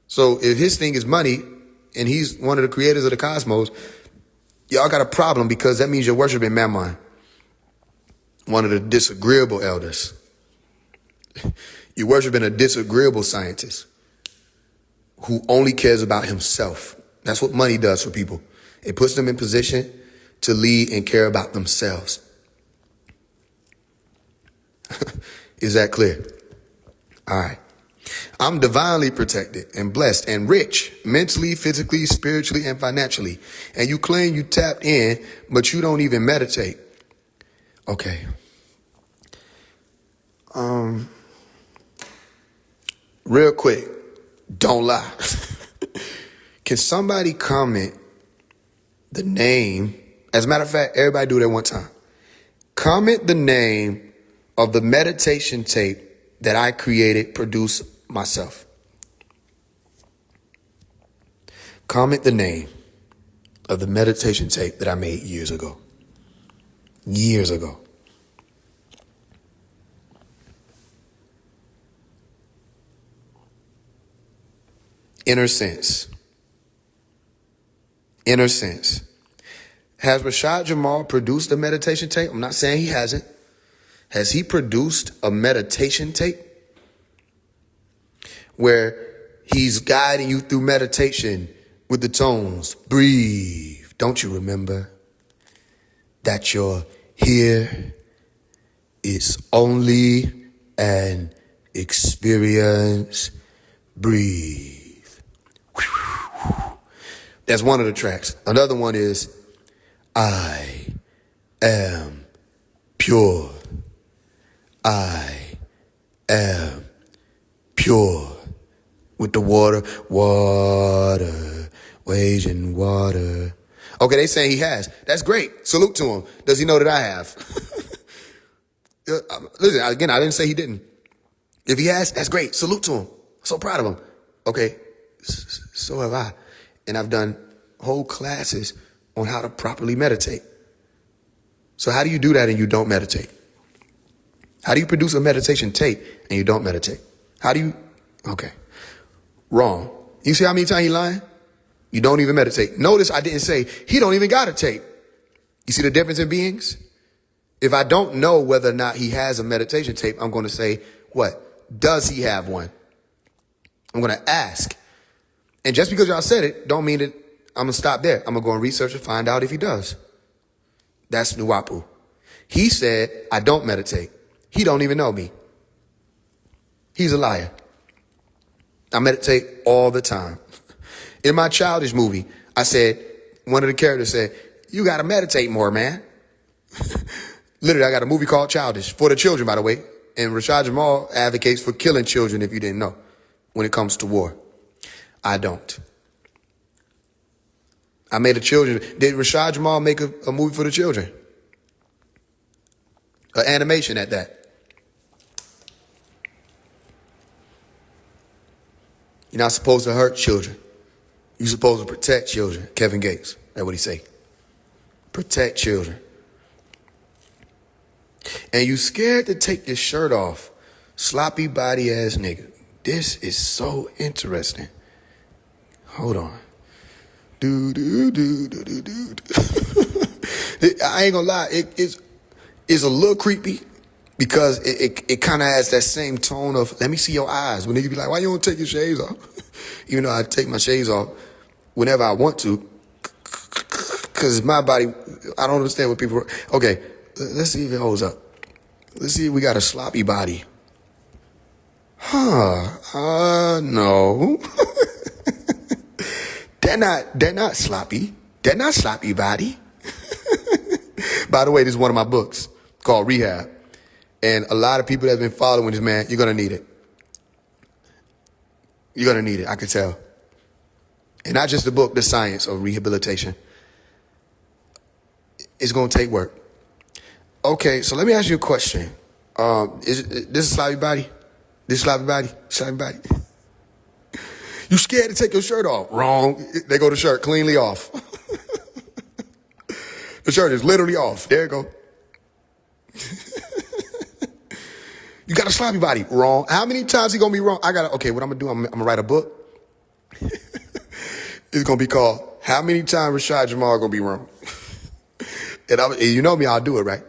Speaker 1: So if his thing is money and he's one of the creators of the cosmos, y'all got a problem because that means you're worshiping Mammon, one of the disagreeable elders. You're worshiping a disagreeable scientist who only cares about himself. That's what money does for people. It puts them in position to lead and care about themselves. Is that clear? All right. I'm divinely protected and blessed and rich mentally, physically, spiritually, and financially. And you claim you tapped in, but you don't even meditate. Okay. Real quick, don't lie. Can somebody comment the name? As a matter of fact, everybody do that one time. Comment the name of the meditation tape that I created, produced myself. Comment the name of the meditation tape that I made years ago. Years ago. Inner sense. Inner sense. Has Rashad Jamal produced a meditation tape? I'm not saying he hasn't. Has he produced a meditation tape where he's guiding you through meditation with the tones? Breathe. Don't you remember that your here is only an experience? Breathe. That's one of the tracks. Another one is, I am pure. I am pure. With the water. Okay, they saying he has. That's great. Salute to him. Does he know that I have? Listen, again, I didn't say he didn't. If he has, that's great. Salute to him. I'm so proud of him. Okay, so have I. And I've done whole classes on how to properly meditate. So how do you do that and you don't meditate? How do you produce a meditation tape and you don't meditate? How do you, okay, wrong. You see how many times he lying? You don't even meditate. Notice I didn't say he don't even got a tape. You see the difference in beings? If I don't know whether or not he has a meditation tape, I'm going to say, what? Does he have one? I'm going to ask. And just because y'all said it, don't mean that I'm going to stop there. I'm going to go and research and find out if he does. That's Nuwapu. He said, I don't meditate. He don't even know me. He's a liar. I meditate all the time. In my Childish movie, I said, one of the characters said, you got to meditate more, man. Literally, I got a movie called Childish, for the children, by the way. And Rashad Jamal advocates for killing children, if you didn't know, when it comes to war. I don't. I made a children. Did Rashad Jamal make a movie for the children? An animation at that. You're not supposed to hurt children. You're supposed to protect children. Kevin Gates. That's what he say. Protect children. And you scared to take your shirt off. Sloppy body ass nigga. This is so interesting. Hold on. I ain't gonna lie. It's a little creepy because it kind of has that same tone of, let me see your eyes. When niggas be like, why you don't take your shades off? Even though I take my shades off whenever I want to. Because my body, I don't understand what people, okay, let's see if it holds up. Let's see if we got a sloppy body. No. They're not sloppy. They're not sloppy body. By the way, this is one of my books called Rehab. And a lot of people that have been following this, man, you're going to need it. You're going to need it, I can tell. And not just the book, the science of rehabilitation. It's going to take work. Okay, so let me ask you a question. Is this a sloppy body? This sloppy body? Sloppy body? You scared to take your shirt off? Wrong. They go the shirt cleanly off. The shirt is literally off. There you go. You got a sloppy body. Wrong. How many times he gonna be wrong? Okay, what I'm gonna do, I'm gonna write a book. It's gonna be called, How Many Times Rashad Jamal Gonna Be Wrong? And you know me, I'll do it, right?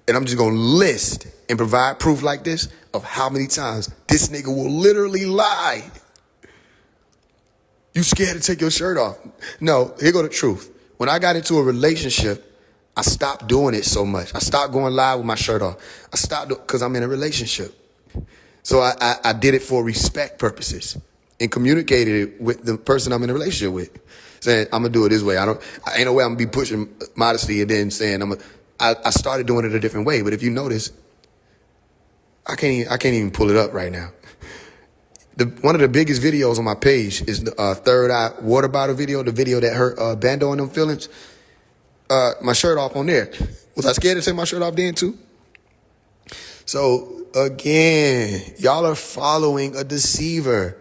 Speaker 1: And I'm just gonna list and provide proof like this of how many times this nigga will literally lie. You scared to take your shirt off? No, here go the truth. When I got into a relationship, I stopped doing it so much. I stopped going live with my shirt off. I stopped because I'm in a relationship. So I did it for respect purposes and communicated it with the person I'm in a relationship with, saying, I'm going to do it this way. Ain't no way I'm going to be pushing modesty and then saying, I started doing it a different way. But if you notice, I can't even pull it up right now. One of the biggest videos on my page is the third eye water bottle video, the video that hurt Bando and them feelings. My shirt off on there. Was I scared to take my shirt off then too? So again, y'all are following a deceiver.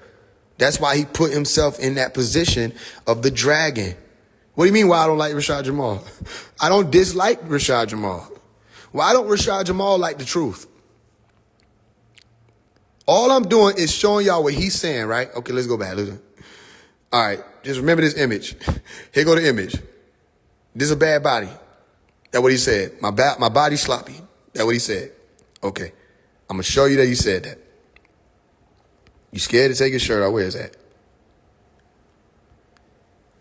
Speaker 1: That's why he put himself in that position of the dragon. What do you mean why I don't like Rashad Jamal? I don't dislike Rashad Jamal. Why don't Rashad Jamal like the truth? All I'm doing is showing y'all what he's saying, right? Okay, let's go back. Listen. All right, just remember this image. Here go the image. This is a bad body. That's what he said. My body's sloppy. That's what he said. Okay, I'm going to show you that he said that. You scared to take your shirt off? Where is that?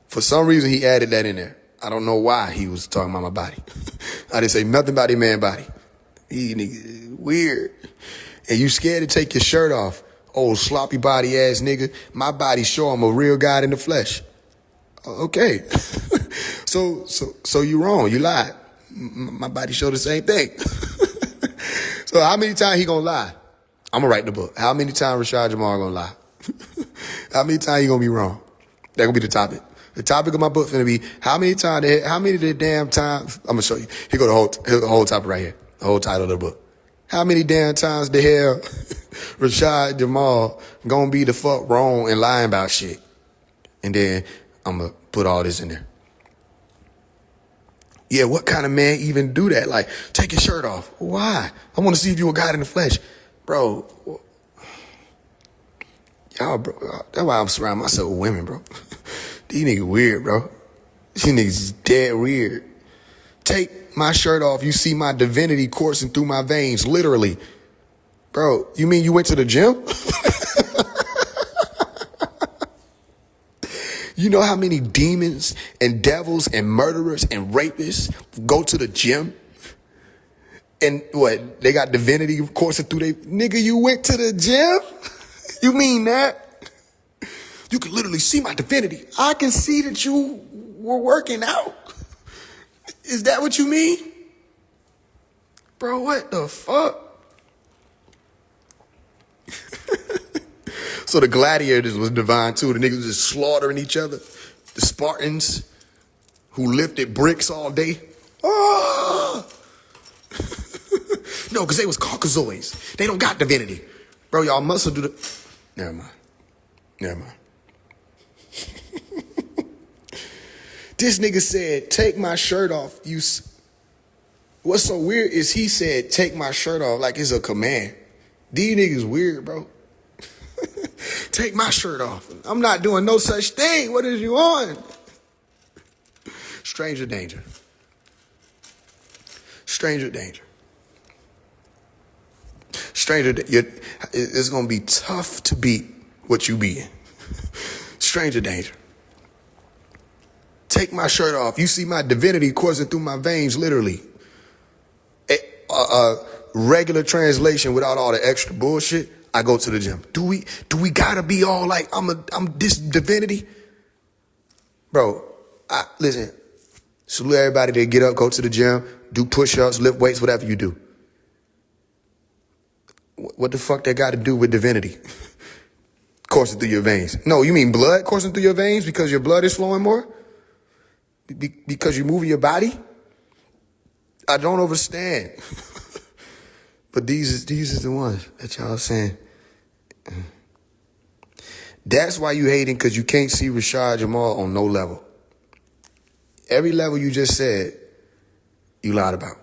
Speaker 1: For some reason, he added that in there. I don't know why he was talking about my body. I didn't say nothing about the man body. He nigga, weird. And you scared to take your shirt off, old sloppy body ass nigga. My body sure I'm a real God in the flesh. Okay. So you wrong. You lied. My body showed the same thing. So how many times he gonna lie? I'm gonna write the book. How many times Rashad Jamal gonna lie? How many times he gonna be wrong? That gonna be the topic. The topic of my book finna be how many the damn times, I'm gonna show you. Here go the whole topic right here. The whole title of the book. How many damn times the hell Rashad Jamal gonna be the fuck wrong and lying about shit? And then I'm gonna put all this in there. Yeah, what kind of man even do that? Like, take your shirt off. Why? I want to see if you a God in the flesh. Bro, y'all, bro, that's why I'm surrounding myself with women, bro. These niggas weird, bro. These niggas is dead weird. Take my shirt off, you see my divinity coursing through my veins, literally. Bro, you mean you went to the gym? You know how many demons and devils and murderers and rapists go to the gym? And what, they got divinity coursing through their... Nigga, you went to the gym? You mean that? You can literally see my divinity. I can see that you were working out. Is that what you mean? Bro, what the fuck? So the gladiators was divine too. The niggas was just slaughtering each other. The Spartans who lifted bricks all day. Oh! No, because they was Caucasoids. They don't got divinity. Bro, y'all must do the... Never mind. This nigga said, take my shirt off. What's so weird is he said, take my shirt off like it's a command. These niggas weird, bro. Take my shirt off. I'm not doing no such thing. What is you on? Stranger danger. It's going to be tough to beat what you be in. Stranger danger. Take my shirt off. You see my divinity coursing through my veins, literally. Regular translation without all the extra bullshit. I go to the gym. Do we gotta be all like, I'm this divinity? Bro, listen, salute everybody that get up, go to the gym, do push-ups, lift weights, whatever you do. What the fuck that got to do with divinity? Coursing through your veins. No, you mean blood coursing through your veins because your blood is flowing more? Because you're moving your body? I don't understand. But these is the ones that y'all saying. That's why you hating, because you can't see Rashad Jamal on no level. Every level you just said, you lied about.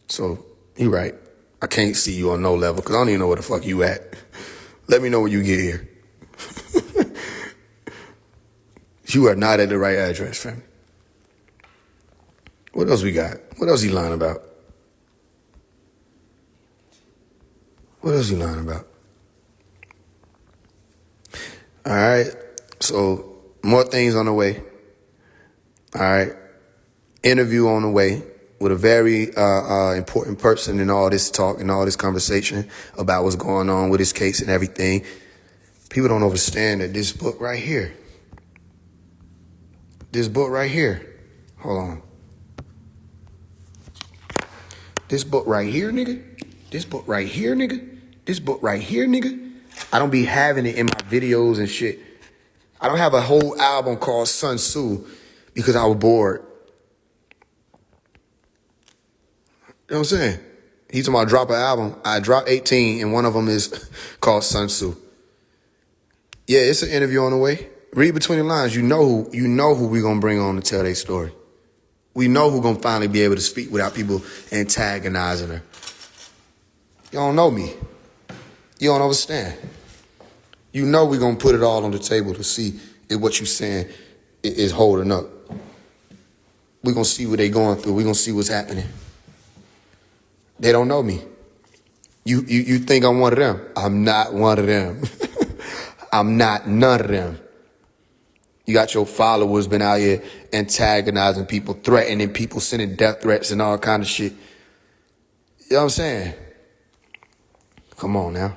Speaker 1: So, you right. I can't see you on no level, because I don't even know where the fuck you at. Let me know when you get here. You are not at the right address, fam. What else we got? What else he lying about? What else he lying about? All right. So more things on the way. All right. Interview on the way with a very important person in all this talk and all this conversation about what's going on with his case and everything. People don't understand that this book right here. Hold on. This book right here, nigga. I don't be having it in my videos and shit. I don't have a whole album called Sun Tzu because I was bored. You know what I'm saying? He's talking about drop an album. I dropped 18 and one of them is called Sun Tzu. Yeah, it's an interview on the way. Read between the lines. You know who we gonna bring on to tell their story. We know who gonna finally be able to speak without people antagonizing her. You don't know me. You don't understand. You know we gonna put it all on the table to see if what you saying is holding up. We gonna see what they going through. We gonna see what's happening. They don't know me. You think I'm one of them. I'm not one of them. I'm not none of them. You got your followers been out here antagonizing people, threatening people, sending death threats and all kind of shit. You know what I'm saying? Come on now.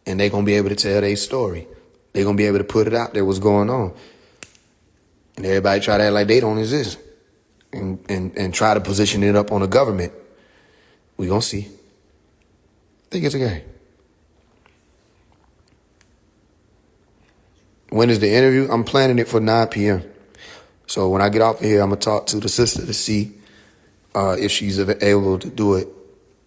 Speaker 1: And they going to be able to tell their story. They going to be able to put it out there, what's going on. And everybody try to act like they don't exist. And try to position it up on the government. We going to see. I think it's okay. When is the interview? I'm planning it for 9 p.m. So when I get off of here, I'm going to talk to the sister to see if she's able to do it.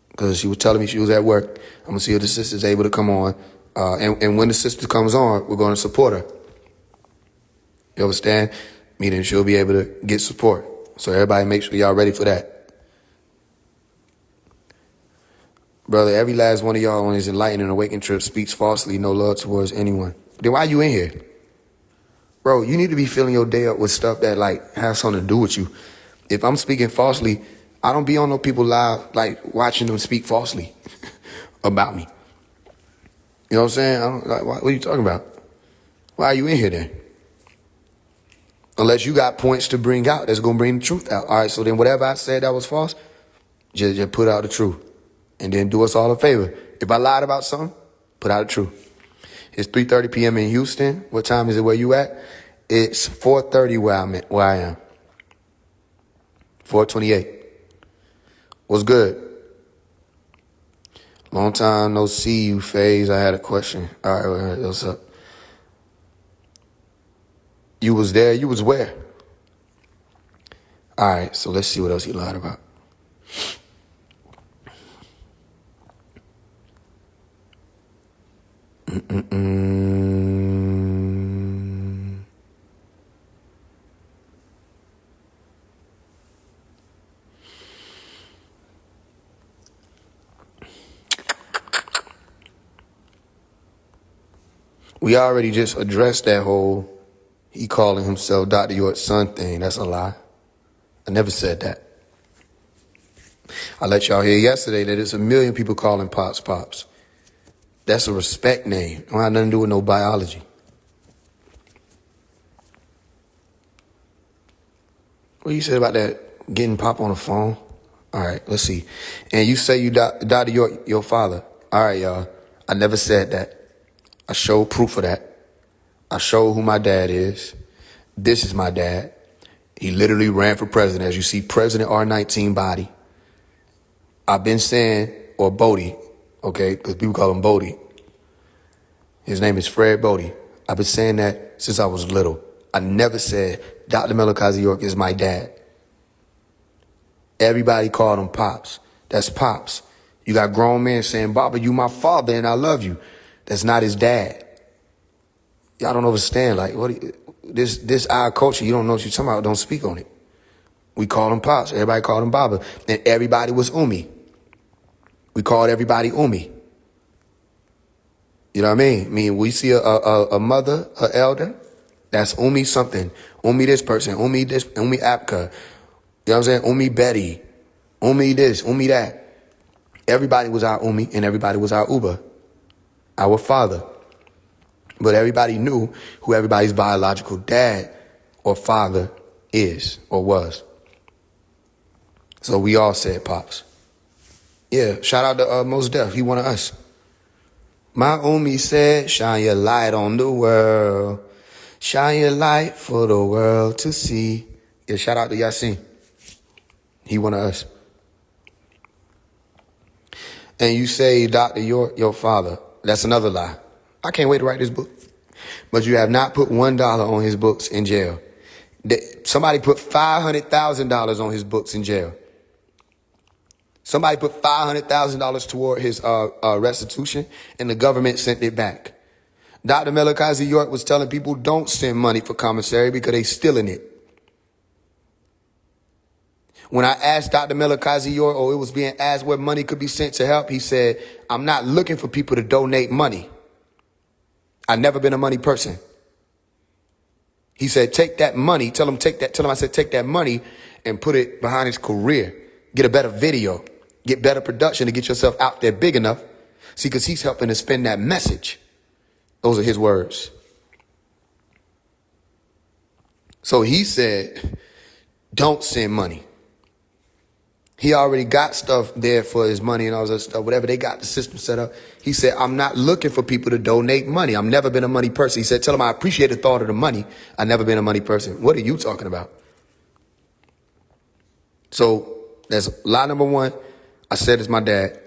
Speaker 1: Because she was telling me she was at work. I'm going to see if the sister's able to come on. And when the sister comes on, we're going to support her. You understand? Meaning she'll be able to get support. So everybody make sure y'all ready for that. Brother, every last one of y'all on his enlightening and awakening trip speaks falsely, no love towards anyone. Then why you in here? Bro, you need to be filling your day up with stuff that like has something to do with you. If I'm speaking falsely, I don't be on no people live like watching them speak falsely about me. You know what I'm saying? What are you talking about? Why are you in here then? Unless you got points to bring out that's going to bring the truth out. All right, so then whatever I said that was false, just put out the truth. And then do us all a favor. If I lied about something, put out the truth. It's 3:30 p.m. in Houston. What time is it where you at? It's 4:30 where I am. 4:28. What's good? Long time no see you, Faise. I had a question. All right, what's up? You was there. You was where? All right, so let's see what else you lied about. We already just addressed that whole he calling himself Dr. York's son thing. That's a lie. I never said that. I let y'all hear yesterday that there's a million people calling Pops Pops. That's a respect name. Don't have nothing to do with no biology. What you said about that getting Pop on the phone? All right, let's see. And you say you Dr. York, your father. All right, y'all. I never said that. I showed proof of that. I showed who my dad is. This is my dad. He literally ran for president. As you see, President R19 body. I've been saying, or Bodie, okay, because people call him Bodie. His name is Fred Bodie. I've been saying that since I was little. I never said Dr. Melakazi York is my dad. Everybody called him Pops. That's Pops. You got grown men saying, Baba, you my father and I love you. That's not his dad. Y'all don't understand. Like, this our culture, you don't know what you're talking about. Don't speak on it. We called him Pops. Everybody called him Baba. And everybody was Umi. We called everybody Umi. You know what I mean? I mean, we see a mother, an elder, that's Umi something. Umi this person, Umi this, Umi Apka. You know what I'm saying? Umi Betty. Umi this, Umi that. Everybody was our Umi and everybody was our Uba. Our father. But everybody knew who everybody's biological dad or father is or was. So we all said Pops. Yeah, shout out to Mos Def. He one of us. My Umi said, shine your light on the world. Shine your light for the world to see. Yeah, shout out to Yasin. He one of us. And you say, Dr. York, your father. That's another lie. I can't wait to write this book. But you have not put $1 on his books in jail. Somebody put $500,000 on his books in jail. Somebody put $500,000 toward his restitution, and the government sent it back. Dr. Melakazi York was telling people don't send money for commissary because they stealing it. When I asked Dr. Melakazi York, or it was being asked where money could be sent to help, he said, I'm not looking for people to donate money. I've never been a money person. He said, take that money, tell him I said, take that money and put it behind his career. Get a better video, get better production to get yourself out there big enough. See, because he's helping to spin that message. Those are his words. So he said, don't send money. He already got stuff there for his money and all that stuff, whatever they got the system set up. He said, I'm not looking for people to donate money. I've never been a money person. He said, tell him I appreciate the thought of the money. I've never been a money person. What are you talking about? So that's lie number one. I said it's my dad.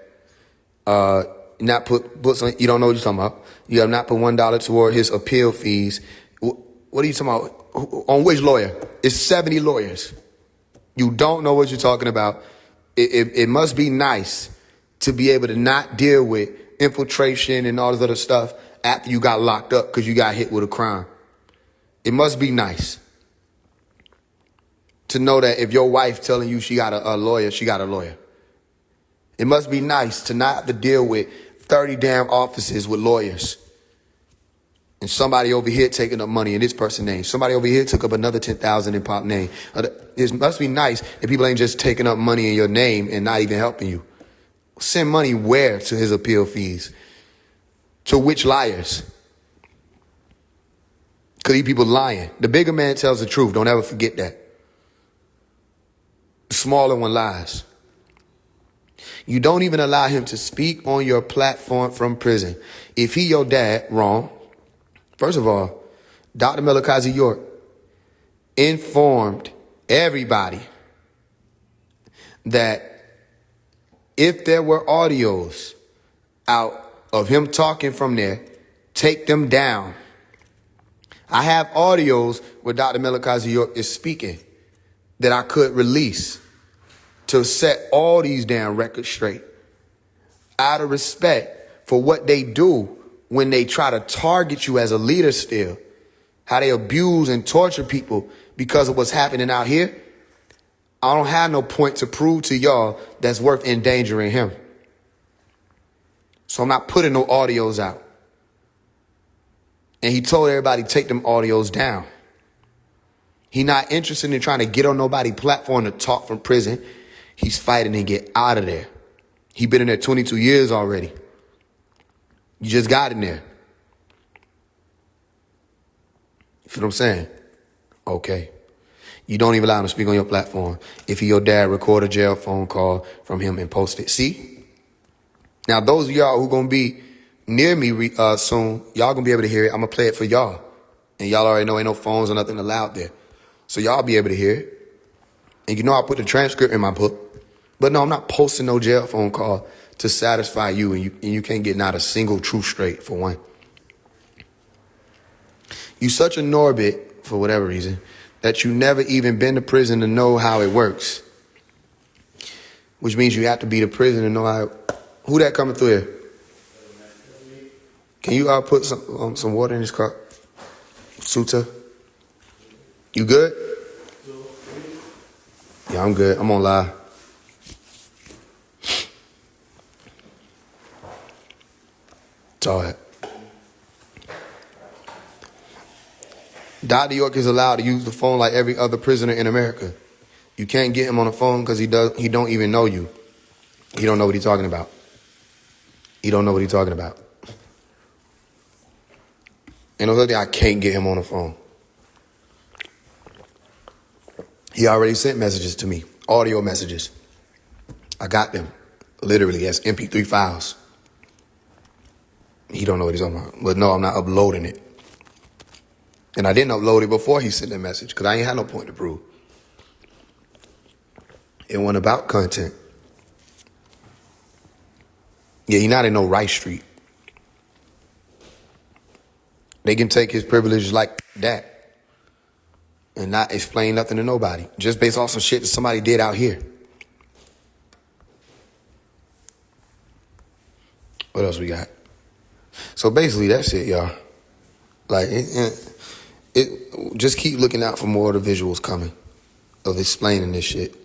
Speaker 1: Not put books on, you don't know what you're talking about. You have not put $1 toward his appeal fees What are you talking about? On which lawyer? It's 70 lawyers. You don't know what you're talking about. It must be nice to be able to not deal with infiltration and all this other stuff after you got locked up because you got hit with a crime. It must be nice to know that if your wife telling you she got a lawyer, she got a lawyer. It must be nice to not have to deal with 30 damn offices with lawyers. And somebody over here taking up money in this person's name. Somebody over here took up another 10,000 in Pop name. It must be nice that people ain't just taking up money in your name and not even helping you. Send money where to his appeal fees? To which liars? Because these people lying. The bigger man tells the truth. Don't ever forget that. The smaller one lies. You don't even allow him to speak on your platform from prison. If he your dad, wrong. First of all, Dr. Melakazi York informed everybody that if there were audios out of him talking from there, take them down. I have audios where Dr. Melakazi York is speaking that I could release to set all these damn records straight out of respect for what they do when they try to target you as a leader still, how they abuse and torture people because of what's happening out here. I don't have no point to prove to y'all that's worth endangering him. So I'm not putting no audios out. And he told everybody take them audios down. He not interested in trying to get on nobody's platform to talk from prison. He's fighting to get out of there. He been in there 22 years already. You just got in there. You feel what I'm saying? Okay. You don't even allow him to speak on your platform. If he your dad, record a jail phone call from him and post it. See? Now, those of y'all who going to be near me soon, y'all going to be able to hear it. I'm going to play it for y'all. And y'all already know ain't no phones or nothing allowed there. So y'all be able to hear it. And you know I put the transcript in my book. But no, I'm not posting no jail phone call to satisfy you, and you can't get not a single truth straight, for one. You such a Norbit, for whatever reason, that you never even been to prison to know how it works. Which means you have to be to prison to know how. Who that coming through here? Can you put some water in this cup? Suta? You good? Yeah, I'm good. I'm gonna lie. It's all right. Dr. York is allowed to use the phone like every other prisoner in America. You can't get him on the phone because he don't even know you. He don't know what he's talking about. He don't know what he's talking about. And other day I can't get him on the phone. He already sent messages to me, audio messages. I got them, literally as MP3 files. He don't know what he's talking about. But no, I'm not uploading it. And I didn't upload it before he sent that message because I ain't had no point to prove. It wasn't about content. Yeah, he not in no Rice Street. They can take his privileges like that and not explain nothing to nobody, just based off some shit that somebody did out here. What else we got? So basically, that's it, y'all. Like, it just keep looking out for more of the visuals coming of explaining this shit.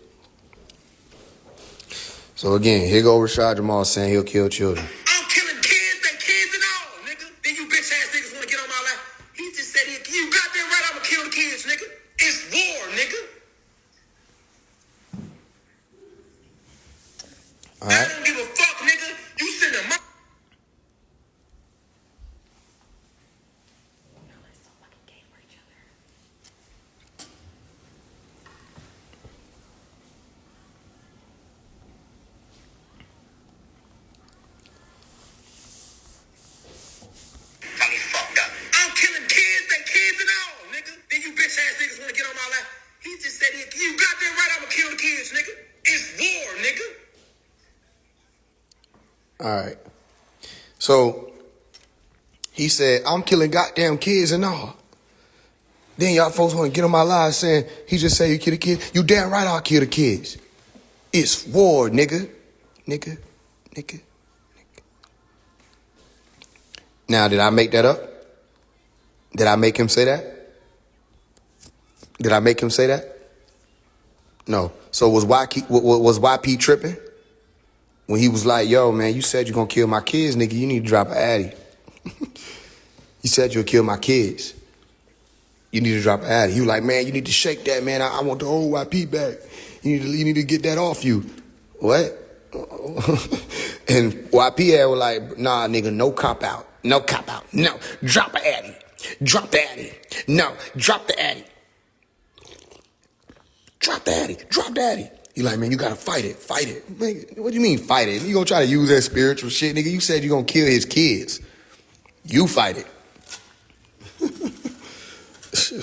Speaker 1: So again, here go Rashad Jamal saying he'll kill children.
Speaker 2: I'm killing kids, they kids and all, nigga. Then you bitch ass niggas wanna get on my life. He just said, you goddamn right, I'ma kill the kids, nigga. It's war, nigga.
Speaker 1: All right.
Speaker 2: I don't give a fuck, nigga. You send a
Speaker 1: All right. So he said, I'm killing goddamn kids and all. Then y'all folks want to get on my live saying he just say you kill the kids. You damn right I'll kill the kids. It's war, nigga. Nigga. Now, did I make that up? Did I make him say that? Did I make him say that? No. So was YP tripping? When he was like, yo, man, you said you're going to kill my kids, nigga. You need to drop an addy. You said you'll kill my kids. You need to drop an addy. He was like, man, you need to shake that, man. I want the whole YP back. You need to get that off you. What? And YP was like, nah, nigga, no cop out. No cop out. No. Drop an addy. Drop the addy. No. Drop the addy. Drop the addy. Drop the addy. He like, man, you gotta fight it. Fight it. Man, what do you mean fight it? You gonna try to use that spiritual shit, nigga? You said you gonna kill his kids. You fight it.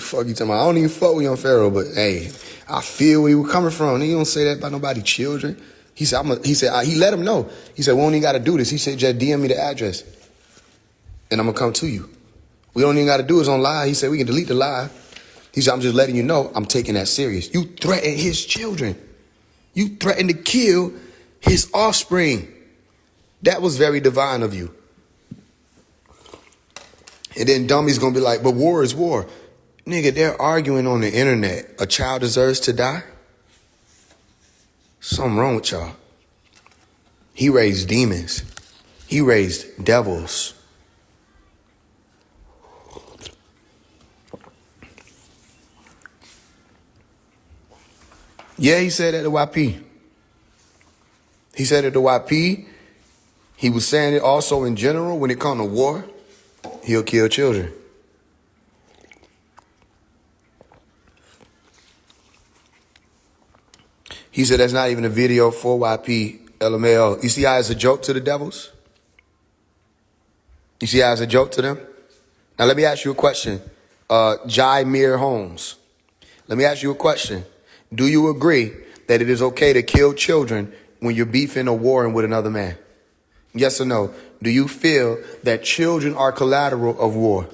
Speaker 1: Fuck you talking about. I don't even fuck with Young Pharaoh, but hey, I feel where you were coming from. Nigga, you don't say that about nobody's children. He said, he let him know. He said, we don't even gotta do this. He said, just DM me the address and I'm gonna come to you. We don't even gotta do it on live. He said, we can delete the live. He said, I'm just letting you know I'm taking that serious. You threaten his children. You threatened to kill his offspring. That was very divine of you. And then Dummy's gonna be like, but war is war. Nigga, they're arguing on the internet. A child deserves to die? Something wrong with y'all. He raised demons. He raised devils. Yeah, he said that to YP. He said it to YP. He was saying it also in general. When it comes to war, he'll kill children. He said that's not even a video for YP, LMAO. You see how it's a joke to the devils? You see how it's a joke to them? Now let me ask you a question. Jai Mir Holmes. Let me ask you a question. Do you agree that it is okay to kill children when you're beefing or warring with another man? Yes or no? Do you feel that children are collateral of war?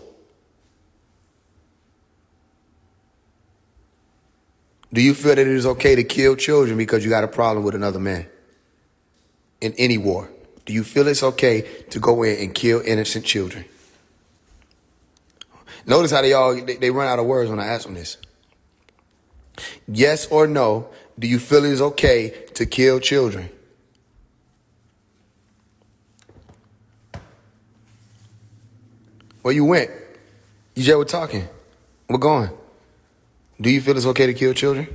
Speaker 1: Do you feel that it is okay to kill children because you got a problem with another man? In any war. Do you feel it's okay to go in and kill innocent children? Notice how they run out of words when I ask them this. Yes or no, do you feel it is okay to kill children? Where you went? You just were talking. We're going. Do you feel it's okay to kill children?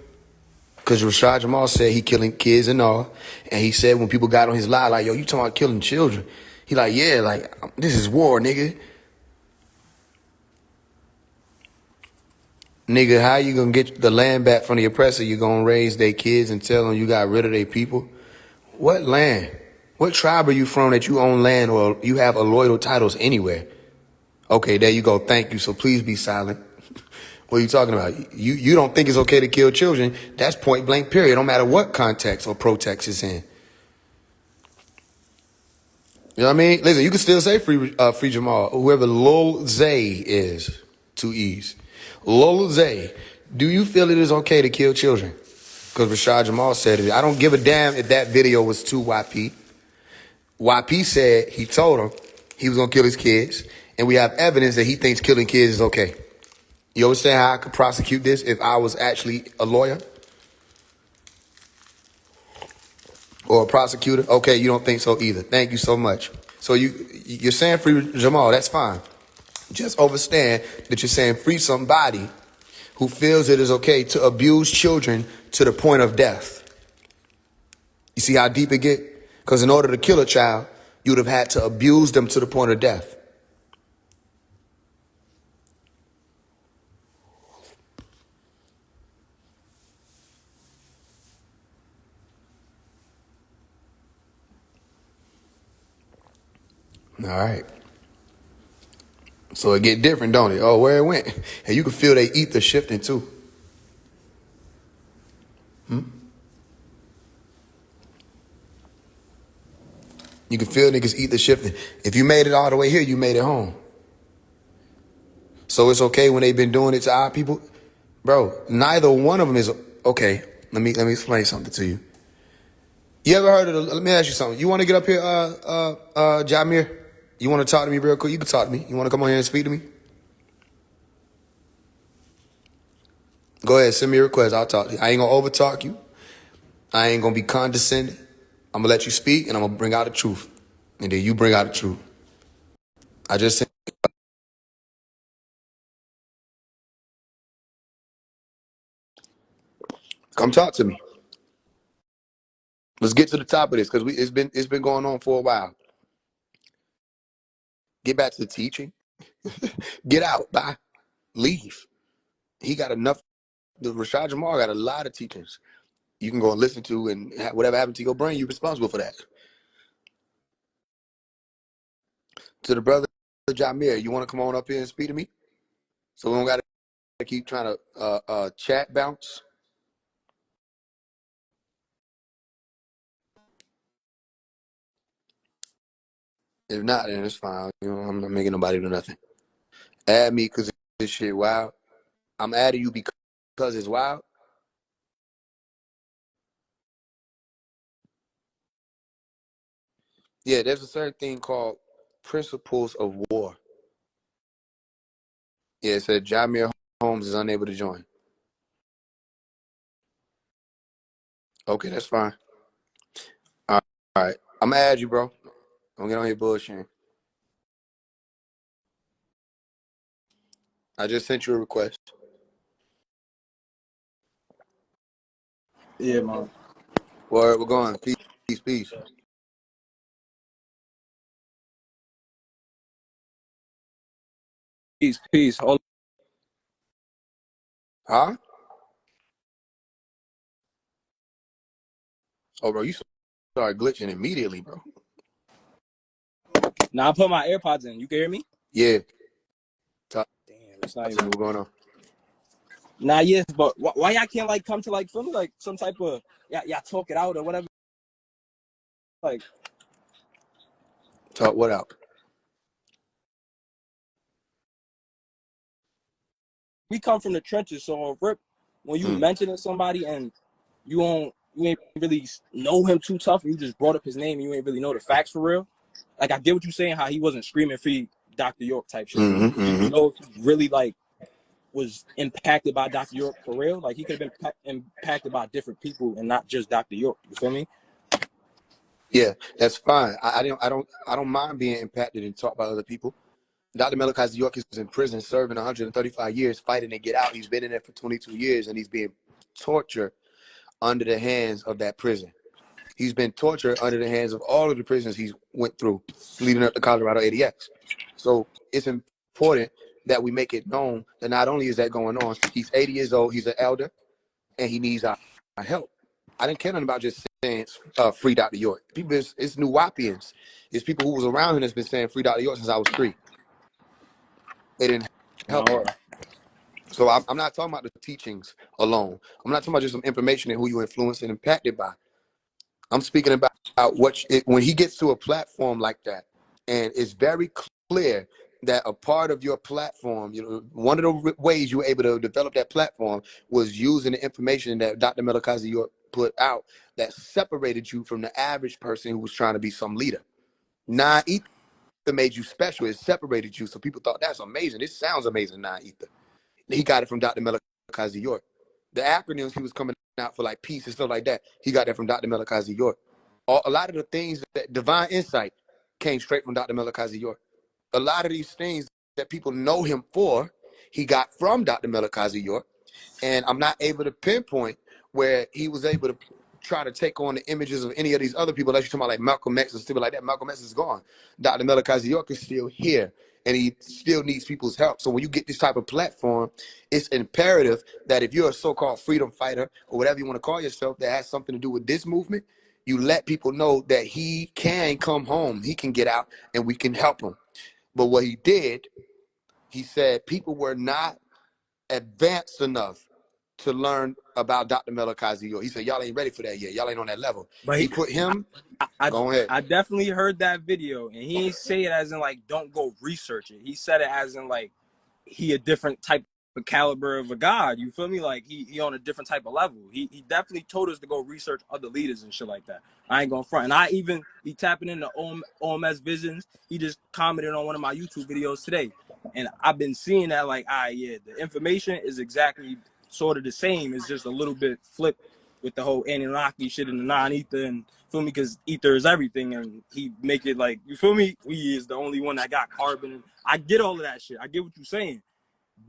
Speaker 1: Because Rashad Jamal said he killing kids and all. And he said when people got on his live, like, yo, you talking about killing children? He like, yeah, like, this is war, nigga. Nigga, how you gonna get the land back from the oppressor? You gonna raise their kids and tell them you got rid of their people? What land? What tribe are you from that you own land or you have loyal titles anywhere? Okay, there you go. Thank you. So please be silent. What are you talking about? You don't think it's okay to kill children? That's point blank period. No matter what context or protext it's in. You know what I mean? Listen, you can still say free Jamal. Whoever Lil Zay is, 2 E's. Lil Zay, do you feel it is okay to kill children? Because Rashad Jamal said it. I don't give a damn if that video was to YP. YP said he told him he was going to kill his kids. And we have evidence that he thinks killing kids is okay. You understand how I could prosecute this if I was actually a lawyer? Or a prosecutor? Okay, you don't think so either. Thank you so much. So you're saying free Jamal, that's fine. Just understand that you're saying free somebody who feels it is okay to abuse children to the point of death. You see how deep it get? Because in order to kill a child, you would have had to abuse them to the point of death. All right. So it get different, don't it? Oh, where it went. And you can feel they ether shifting too. You can feel niggas ether shifting. If you made it all the way here, you made it home. So it's okay when they've been doing it to our people, bro. Neither one of them is okay. Let me explain something to you. You ever heard of? Let me ask you something. You want to get up here, Jamir? You want to talk to me real quick? You can talk to me. You want to come on here and speak to me? Go ahead, send me a request. I'll talk to you. I ain't gonna over talk you. I ain't gonna be condescending. I'm gonna let you speak, and I'm gonna bring out the truth, and then you bring out the truth. I just sent. Come talk to me. Let's get to the top of this because it's been going on for a while. Get back to the teaching. Get out. Bye. Leave. He got enough. The Rashad Jamal got a lot of teachings you can go and listen to, and whatever happened to your brain, you're responsible for that. To the brother Jamir, you want to come on up here and speak to me? So we don't got to keep trying to chat bounce. If not, then it's fine. You know, I'm not making nobody do nothing. Add me because this shit wild. I'm adding you because it's wild. Yeah, there's a certain thing called principles of war. Yeah, it said Jamir Holmes is unable to join. Okay, that's fine. All right. I'm gonna add you, bro. Don't get on here bullshitting. I just sent you a request.
Speaker 3: Yeah, man.
Speaker 1: Word, we're going. Peace, peace.
Speaker 3: Peace. Hold.
Speaker 1: Huh? Oh, bro, you started glitching immediately, bro.
Speaker 3: Now I put my AirPods in. You can hear me?
Speaker 1: Yeah.
Speaker 3: Damn, it's not
Speaker 1: Tell me
Speaker 3: even.
Speaker 1: what's going on.
Speaker 3: Nah, yes, but why y'all can't like come to like feel me like some type of y'all talk it out or whatever? Like
Speaker 1: Talk what out?
Speaker 3: we come from the trenches, so Rip, when you mentioning somebody and you ain't really know him too tough, and you just brought up his name and you ain't really know the facts for real. Like I get what you're saying, how he wasn't screaming free Dr. York type shit, but do you know if he really like was impacted by Dr. York for real? Like he could have been impacted by different people and not just Dr. York. You feel me?
Speaker 1: Yeah, that's fine. I don't mind being impacted and taught by other people. Dr. Malachi York is in prison serving 135 years fighting to get out. He's been in there for 22 years and he's being tortured under the hands of that prison. He's been tortured under the hands of all of the prisons he's went through leading up to Colorado ADX. So it's important that we make it known that not only is that going on, he's 80 years old, he's an elder, and he needs our help. I didn't care nothing about just saying free Dr. York. People, it's New Wapians. It's people who was around him that's been saying free Dr. York since I was 3. They didn't help him. So I'm not talking about the teachings alone. I'm not talking about just some information and who you influenced and impacted by. I'm speaking about when he gets to a platform like that, and it's very clear that a part of your platform, one of the ways you were able to develop that platform was using the information that Dr. Melakazi York put out that separated you from the average person who was trying to be some leader. Non-ether made you special. It separated you. So people thought, that's amazing. This sounds amazing, non-ether. He got it from Dr. Melakazi York. The acronyms he was coming out for like peace and stuff like that, he got that from Dr. Melakazi York. A lot of the things that divine insight came straight from Dr. Melakazi York. A lot of these things that people know him for, he got from Dr. Melakazi York. And I'm not able to pinpoint where he was able to try to take on the images of any of these other people that you're talking about, like Malcolm X and stuff like that. Malcolm X is gone. Dr. Melakazi York is still here, and he still needs people's help. So when you get this type of platform, it's imperative that if you're a so-called freedom fighter or whatever you want to call yourself that has something to do with this movement, you let people know that he can come home, he can get out, and we can help him. But what he did, he said people were not advanced enough to learn about Dr. Melakazi York. He said, y'all ain't ready for that yet. Y'all ain't on that level.
Speaker 3: But
Speaker 1: He put him, go ahead.
Speaker 3: I definitely heard that video, and he didn't say it as in like don't go research it. He said it as in like he a different type of caliber of a god. You feel me? Like he on a different type of level. He definitely told us to go research other leaders and shit like that. I ain't gonna front. And I even be tapping into OMS Visions. He just commented on one of my YouTube videos today. And I've been seeing that like, yeah, the information is exactly sort of the same. It's just a little bit flipped with the whole Anunnaki shit and the non-ether and feel me, because ether is everything, and he make it like, you feel me, we is the only one that got carbon. And I get all of that shit. I get what you're saying,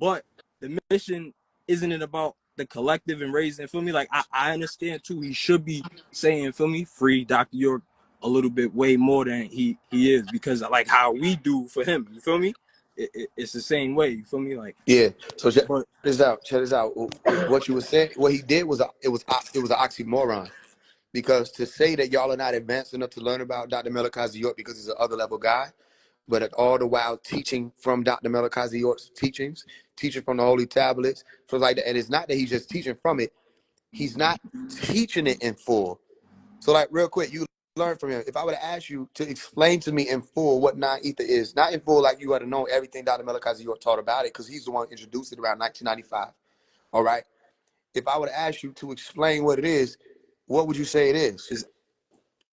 Speaker 3: but the mission isn't it about the collective and raising, feel me? Like I understand too. He should be saying, feel me, free Dr. York a little bit way more than he is, because like how we do for him. You feel me? It's the same way. You feel me? Like,
Speaker 1: Yeah. So check
Speaker 3: but
Speaker 1: this out. Check this out. What you were saying, what he did was it was an oxymoron. Because to say that y'all are not advanced enough to learn about Dr. Melchizedek York because he's an other level guy, but all the while teaching from Dr. Melchizedek York's teachings, teaching from the holy tablets, so like that. And it's not that he's just teaching from it; he's not teaching it in full. So, like, real quick, you learn from him. If I were to ask you to explain to me in full what non-ether is, not in full like you had to know everything Dr. Melchizedek York taught about it, because he's the one who introduced it around 1995. All right. If I were to ask you to explain what it is, what would you say it is?
Speaker 3: it's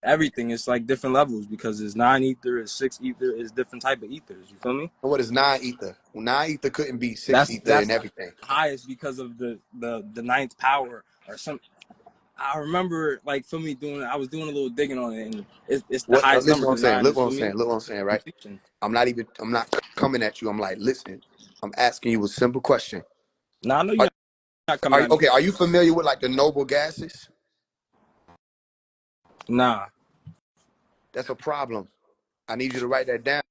Speaker 3: everything. It's like different levels, because it's 9 ether, it's 6 ether, it's different type of ethers. You feel me?
Speaker 1: And what is non-ether? Well, non-ether couldn't be six
Speaker 3: That's
Speaker 1: ether
Speaker 3: that's
Speaker 1: and everything.
Speaker 3: highest because of the ninth power or some. I remember like for me doing. I was doing a little digging on it, and it's the
Speaker 1: What?
Speaker 3: highest
Speaker 1: Listen,
Speaker 3: number.
Speaker 1: what
Speaker 3: The
Speaker 1: I'm saying.
Speaker 3: nine
Speaker 1: Look
Speaker 3: is
Speaker 1: what I'm
Speaker 3: for
Speaker 1: saying.
Speaker 3: me
Speaker 1: Look what I'm saying. Right?
Speaker 3: completion.
Speaker 1: I'm not coming at you. I'm like, listen. I'm asking you a simple question.
Speaker 3: Now I know
Speaker 1: Are,
Speaker 3: you're not coming at me.
Speaker 1: okay? Are you familiar with like the noble gases?
Speaker 3: Nah,
Speaker 1: That's a problem. I need you to write that down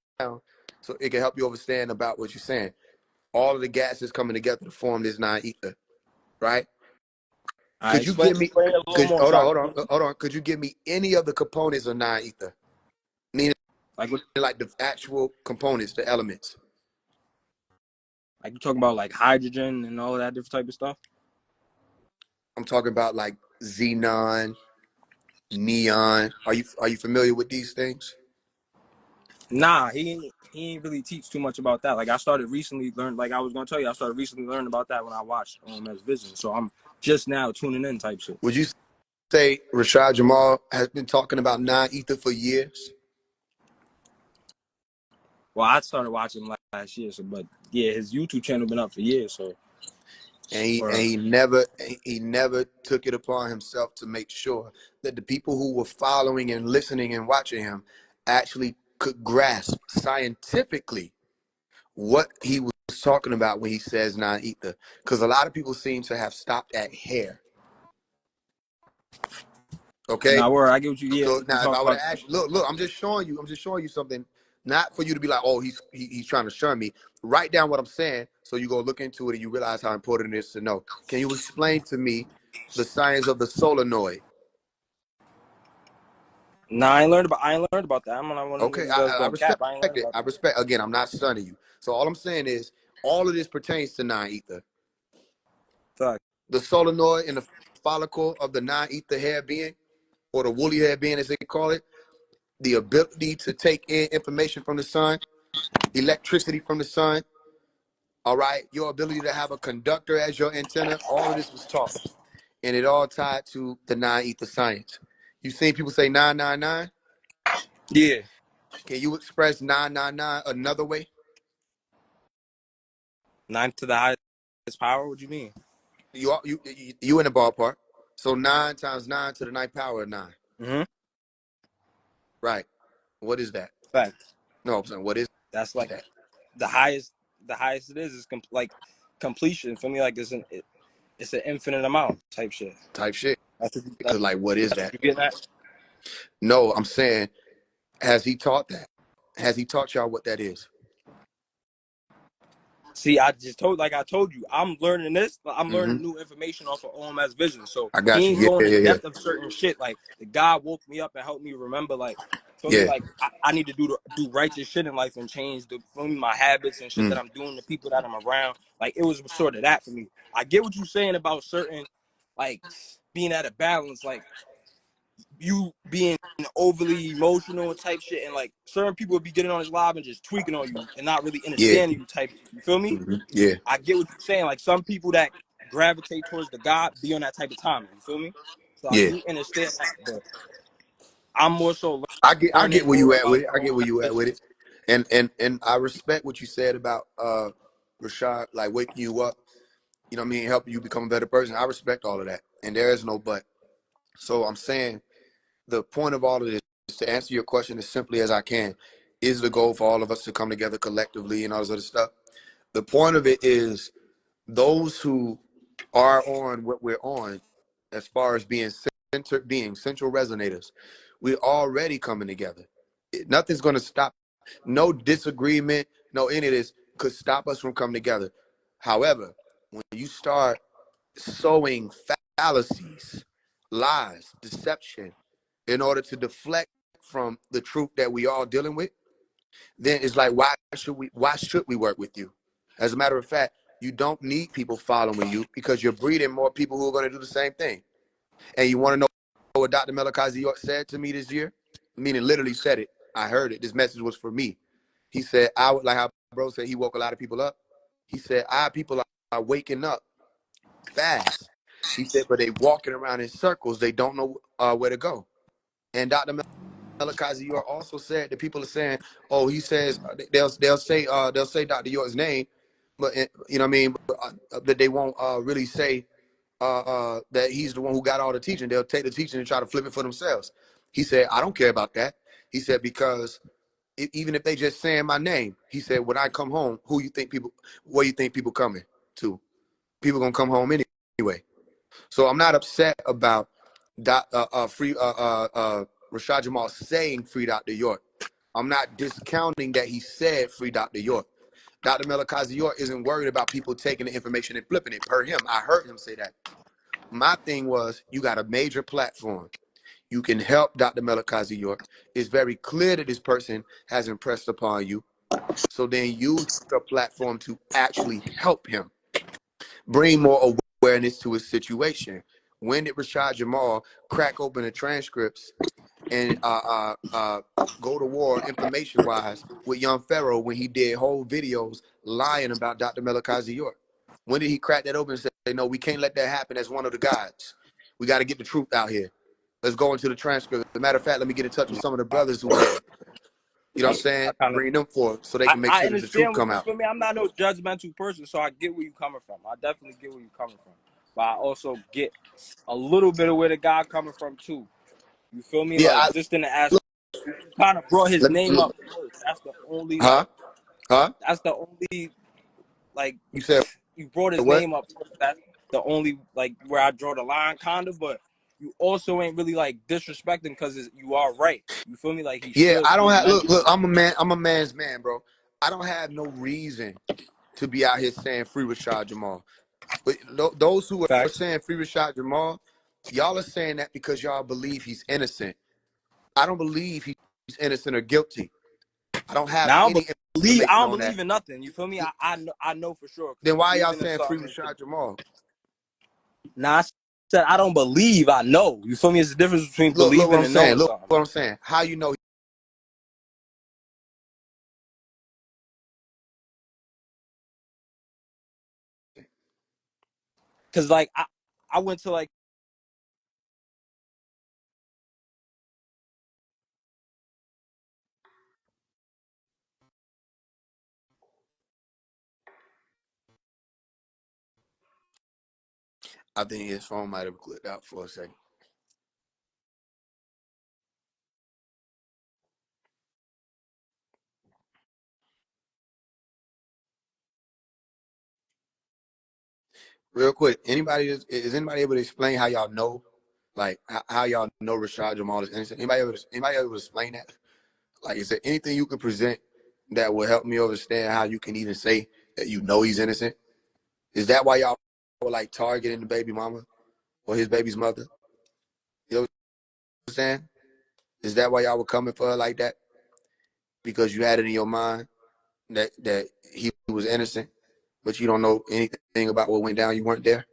Speaker 1: so it can help you understand about what you're saying. All of the gases coming together to form this non-ether, right?
Speaker 3: I
Speaker 1: Could you
Speaker 3: explain
Speaker 1: give me?
Speaker 3: it a little
Speaker 1: Could
Speaker 3: more.
Speaker 1: hold
Speaker 3: So
Speaker 1: on,
Speaker 3: I
Speaker 1: hold on,
Speaker 3: can,
Speaker 1: hold on. Could you give me any of the components of non-ether? Meaning,
Speaker 3: like what,
Speaker 1: like the actual components, the elements.
Speaker 3: like you talking about like hydrogen and all of that different type of stuff.
Speaker 1: I'm talking about like xenon, neon. Are you familiar with these things?
Speaker 3: Nah, he ain't really teach too much about that. Like I started recently learn. Like I was gonna tell you, I started recently learning about that when I watched OMS Vision. So I'm just now tuning in type shit.
Speaker 1: Would you say Rashad Jamal has been talking about non-ether for years?
Speaker 3: Well, I started watching last year, so but yeah, his YouTube channel been up for years. So
Speaker 1: And he and
Speaker 3: or
Speaker 1: he never took it upon himself to make sure that the people who were following and listening and watching him actually could grasp scientifically what he was talking about when he says non-ether. Because a lot of people seem to have stopped at hair. Okay.
Speaker 3: now where I get what you
Speaker 1: So
Speaker 3: you
Speaker 1: now, if
Speaker 3: talk
Speaker 1: I were
Speaker 3: about
Speaker 1: to ask you, look, I'm just showing you something, not for you to be like, oh, he's trying to shun me. Write down what I'm saying, so you go look into it and you realize how important it is to know. Can you explain to me the science of the solenoid?
Speaker 3: nah, I ain't learned about that. I'm not one of them
Speaker 1: Okay,
Speaker 3: niggas that's
Speaker 1: I
Speaker 3: gonna cap.
Speaker 1: respect
Speaker 3: I ain't learned
Speaker 1: it.
Speaker 3: about
Speaker 1: I
Speaker 3: that.
Speaker 1: respect. Again, I'm not stunning you. So all I'm saying is, all of this pertains to non-ether.
Speaker 3: Fuck.
Speaker 1: The solenoid in the follicle of the non-ether hair being, or the woolly hair being, as they call it, the ability to take in information from the sun, electricity from the sun. All right, your ability to have a conductor as your antenna, all of this was taught, and it all tied to the non-ether science. You seen people say 999?
Speaker 3: Yeah,
Speaker 1: Can you express 999 another way?
Speaker 3: 9 to the highest power. What do you mean?
Speaker 1: You in the ballpark. So 9 times 9 to the ninth power of 9.
Speaker 3: Mm-hmm.
Speaker 1: Right. What is that?
Speaker 3: Fact.
Speaker 1: No, I'm saying, what is
Speaker 3: That's like
Speaker 1: that
Speaker 3: the highest. The highest it is like completion. For me, like it's an infinite amount type shit.
Speaker 1: type shit?
Speaker 3: That's
Speaker 1: Because, like, what is
Speaker 3: what
Speaker 1: that?
Speaker 3: you getting at.
Speaker 1: No, I'm saying, has he taught that? Has he taught y'all what that is?
Speaker 3: See, I told you, I'm learning this, but I'm
Speaker 1: Mm-hmm.
Speaker 3: learning new information off of OMS Vision. So
Speaker 1: I
Speaker 3: he
Speaker 1: got you.
Speaker 3: ain't
Speaker 1: Yeah,
Speaker 3: going
Speaker 1: yeah,
Speaker 3: in
Speaker 1: yeah,
Speaker 3: depth of certain shit. Like the God woke me up and helped me remember, like, feel me,
Speaker 1: yeah.
Speaker 3: like I need to do righteous shit in life and change the feel me, my habits and shit that
Speaker 1: Mm.
Speaker 3: I'm doing, the people that I'm around. Like it was sort of that for me. I get what you're saying about certain like being at a balance, like you being overly emotional and type shit, and like certain people would be getting on his live and just tweaking on you and not really
Speaker 4: Yeah.
Speaker 3: understanding you type shit. You feel me?
Speaker 4: Yeah.
Speaker 3: I get what you're saying. Like some people that gravitate towards the God be on that type of time. You feel me? So I
Speaker 4: Yeah.
Speaker 3: do understand that, but I'm more so
Speaker 4: I get
Speaker 3: learning
Speaker 4: where
Speaker 3: more
Speaker 4: you at with
Speaker 3: about
Speaker 4: it.
Speaker 3: my
Speaker 4: I
Speaker 3: own
Speaker 4: get where you at with
Speaker 3: position.
Speaker 4: it. And I respect what you said about Rashad, like waking you up, you know what I mean, helping you become a better person. I respect all of that. And there is no but. So I'm saying the point of all of this is to answer your question as simply as I can. Is the goal for all of us to come together collectively and all this other stuff? The point of it is those who are on what we're on, as far as being central resonators, we're already coming together. Nothing's going to stop. No disagreement, no any of this could stop us from coming together. However, when you start sowing fallacies, lies, deception, in order to deflect from the truth that we all dealing with, then it's like, why should we work with you? As a matter of fact, you don't need people following you because you're breeding more people who are going to do the same thing. And you want to know what Dr. Melakazi York said to me this year? Meaning literally said it. I heard it. This message was for me. He said, I would like how bro said he woke a lot of people up. He said, our people are waking up fast. He said, but they walking around in circles. They don't know where to go. And Dr. Melakazi York also said that people are saying, oh, he says they'll say Dr. York's name, but you know what I mean, but they won't really say that he's the one who got all the teaching. They'll take the teaching and try to flip it for themselves. He said, I don't care about that. He said, because even if they just saying my name, he said, when I come home, where you think people coming to? People gonna come home anyway. So I'm not upset about Rashad Jamal saying free Dr. York. I'm not discounting that he said free Dr. York. Dr. Melakazi York isn't worried about people taking the information and flipping it per him. I heard him say that. My thing was, you got a major platform. You can help Dr. Melakazi York. It's very clear that this person has impressed upon you. So then use your platform to actually help him. Bring more awareness to his situation. When did Rashad Jamal crack open the transcripts and go to war information-wise with Young Pharaoh when he did whole videos lying about Dr. Melakazi York? When did he crack that open and say, no, we can't let that happen as one of the guys. We got to get the truth out here. Let's go into the transcript. As a matter of fact, let me get in touch with some of the brothers who did it. You know what I'm saying? Bring them forth so they can make
Speaker 3: I
Speaker 4: sure that the truth
Speaker 3: understand what
Speaker 4: come
Speaker 3: you
Speaker 4: out.
Speaker 3: feel me. I'm not no judgmental person, so I get where you coming from. I definitely get where you coming from, but I also get a little bit of where the guy coming from too. You feel me?
Speaker 4: Yeah,
Speaker 3: Like just in the aspect, you kind of brought his name
Speaker 4: look,
Speaker 3: up first. That's the only
Speaker 4: huh?
Speaker 3: like.
Speaker 4: Huh?
Speaker 3: That's the only like.
Speaker 4: You said
Speaker 3: You brought his
Speaker 4: what?
Speaker 3: name up first. That's the only like where I draw the line, kinda. But you also ain't really like disrespecting because you are right. You feel me? Like he
Speaker 4: Yeah,
Speaker 3: should
Speaker 4: I don't
Speaker 3: be
Speaker 4: have
Speaker 3: mentioned.
Speaker 4: look, I'm a man, I'm a man's man, bro. I don't have no reason to be out here saying free Rashad Jamal. But those who are
Speaker 3: Facts.
Speaker 4: saying free Rashad Jamal, y'all are saying that because y'all believe he's innocent. I don't believe he's innocent or guilty. I don't have
Speaker 3: Now
Speaker 4: any
Speaker 3: I
Speaker 4: information
Speaker 3: don't
Speaker 4: on that.
Speaker 3: believe in nothing. You feel me? I know for sure because
Speaker 4: Then why y'all
Speaker 3: believing in
Speaker 4: saying free
Speaker 3: something.
Speaker 4: Rashad Jamal?
Speaker 3: Now I said I don't believe. I know. You feel me? It's the difference between
Speaker 4: Look what
Speaker 3: believing
Speaker 4: I'm
Speaker 3: and
Speaker 4: saying.
Speaker 3: knowing
Speaker 4: Look
Speaker 3: something.
Speaker 4: what I'm saying. How you know?
Speaker 3: Because like I went to like.
Speaker 4: I think his phone might have clicked out for a second. Real quick, is anybody able to explain how y'all know, like how y'all know Rashad Jamal is innocent? Anybody able to explain that? Like, is there anything you can present that will help me understand how you can even say that you know he's innocent? Is that why y'all were like targeting the baby mama or his baby's mother? You know what I'm saying? Is that why y'all were coming for her like that? Because you had it in your mind that he was innocent, but you don't know anything about what went down. You weren't there.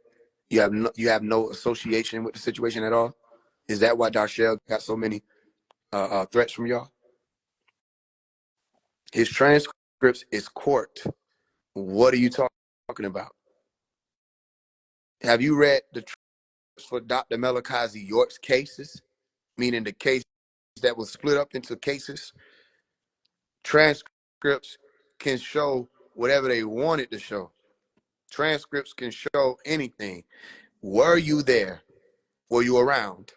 Speaker 4: You have no association with the situation at all. Is that why Darshell got so many threats from y'all? His transcripts is court. What are you talking about? Have you read the transcripts for Dr. Melikazi York's cases? Meaning the case that was split up into cases? Transcripts can show whatever they wanted to show. Transcripts can show anything. Were you there? Were you around?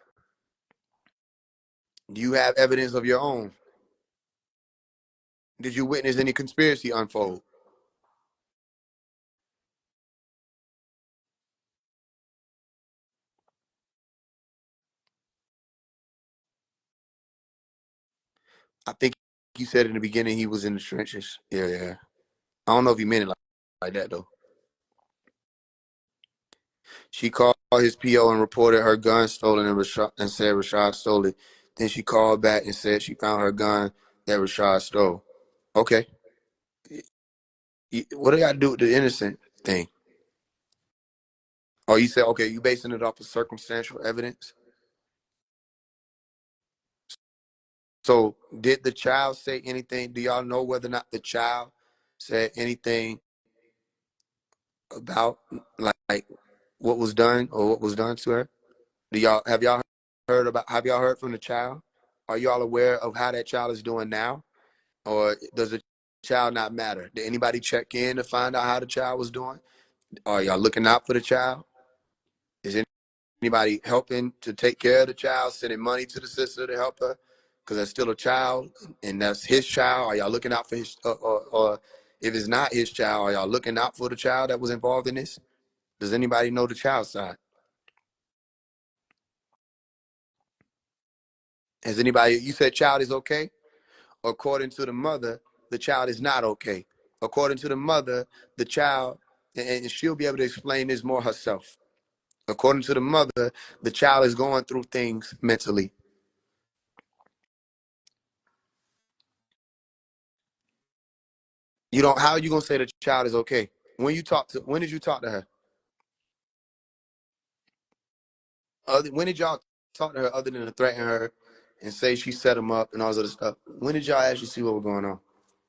Speaker 4: Do you have evidence of your own? Did you witness any conspiracy unfold? I think you said in the beginning he was in the trenches. Yeah, yeah. I don't know if he meant it like that though. She called his PO and reported her gun stolen and said Rashad stole it. Then she called back and said she found her gun that Rashad stole. Okay. What do I do with the innocent thing? Oh, you said, okay, you basing it off of circumstantial evidence? So did the child say anything? Do y'all know whether or not the child said anything about like what was done or what was done to her? Do y'all have y'all heard from the child? Are y'all aware of how that child is doing now? Or does the child not matter? Did anybody check in to find out how the child was doing? Are y'all looking out for the child? Is anybody helping to take care of the child, sending money to the sister to help her? Because that's still a child, and that's his child. Are y'all looking out for his, or if it's not his child, are y'all looking out for the child that was involved in this? Does anybody know the child's side? Has anybody, you said child is okay? According to the mother, the child is not okay. According to the mother, the child, and she'll be able to explain this more herself. According to the mother, the child is going through things mentally. You don't, how are you gonna say the child is okay? When did you talk to her? When did y'all talk to her other than to threaten her and say she set him up and all this other stuff? When did y'all actually see what was going on?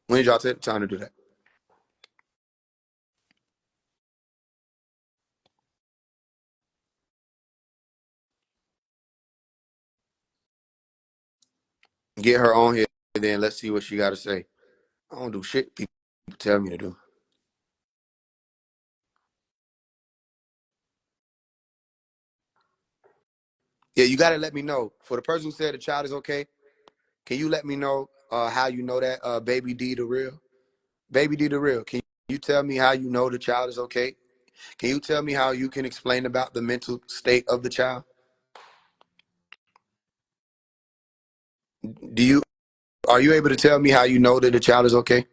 Speaker 4: When did y'all take the time to do that? Get her on here and then let's see what she got to say. I don't do shit people tell me to do. Yeah, you got to let me know. For the person who said the child is okay, can you let me know how you know that Baby D the real? Baby D the real. Can you tell me how you know the child is okay? Can you tell me how you can explain about the mental state of the child? Do you Are you able to tell me how you know that the child is okay?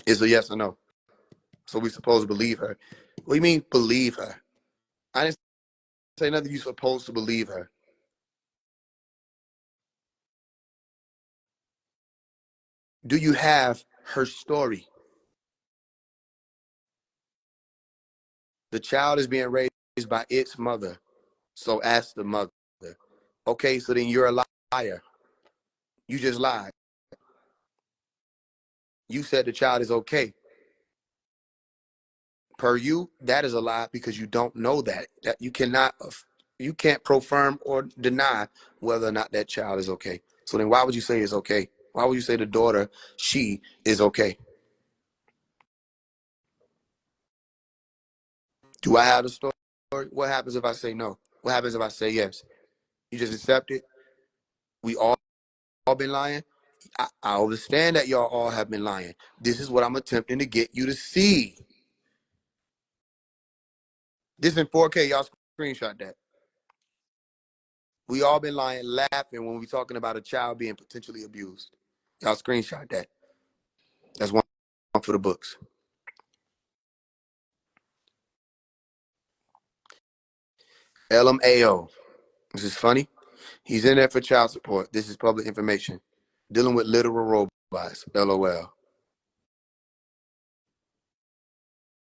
Speaker 4: It's a yes or no. So we supposed to believe her. What do you mean believe her? I didn't say nothing. You supposed to believe her. Do you have her story? The child is being raised by its mother. So ask the mother. Okay, so then you're a liar. You just lied. You said the child is okay. Per you, that is a lie because you don't know that. That you can't confirm or deny whether or not that child is okay. So then why would you say it's okay? Why would you say the daughter, she is okay? Do I have the story? What happens if I say no? What happens if I say yes? You just accept it? We all been lying? I understand that y'all all have been lying. This is what I'm attempting to get you to see. This in 4K, y'all screenshot that. We all been lying, laughing when we talking about a child being potentially abused. Y'all screenshot that. That's one for the books. LMAO. This is funny. He's in there for child support. This is public information. Dealing with literal robots. LOL.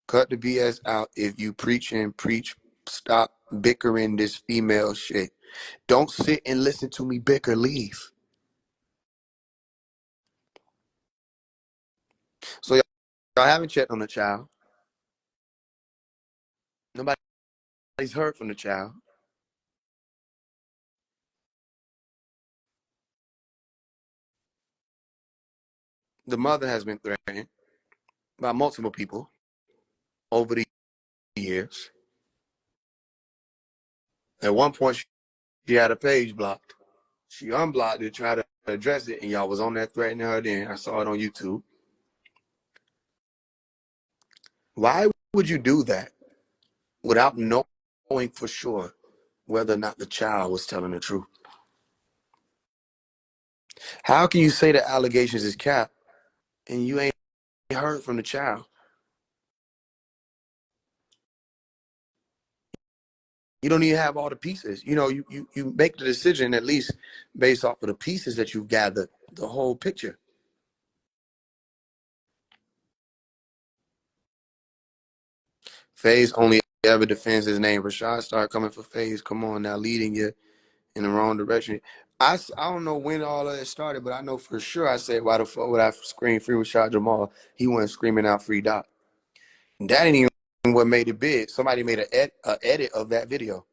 Speaker 4: Cut the BS out. If you preach and preach, stop bickering this female shit. Don't sit and listen to me bicker. Leave. So y'all haven't checked on the child. Nobody's heard from the child. The mother has been threatened by multiple people over the years. At one point, she had a page blocked. She unblocked it, tried to address it, and y'all was on that threatening her then. I saw it on YouTube. Why would you do that without knowing for sure whether or not the child was telling the truth? How can you say the allegations is cap and you ain't heard from the child? You don't even have all the pieces. You know, you make the decision at least based off of the pieces that you've gathered, the whole picture. Faise only ever defends his name. Rashad started coming for Faise. Come on now, leading you in the wrong direction. I don't know when all of it started, but I know for sure I said, why the fuck would I scream free Rashad Jamal? He wasn't screaming out free Doc. And that ain't even what made it big. Somebody made an edit of that video.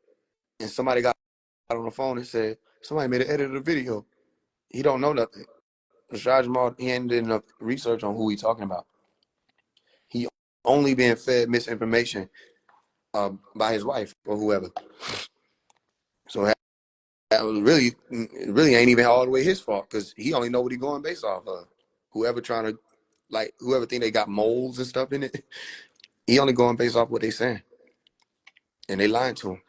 Speaker 4: And somebody got on the phone and said, somebody made an edit of the video. He don't know nothing. Rashad Jamal, he ain't did enough research on who he talking about. He only being fed misinformation by his wife or whoever. So that was really ain't even all the way his fault because he only know what he going based off of. Whoever trying to, like, whoever think they got moles and stuff in it, he only going based off what they saying. And they lying to him.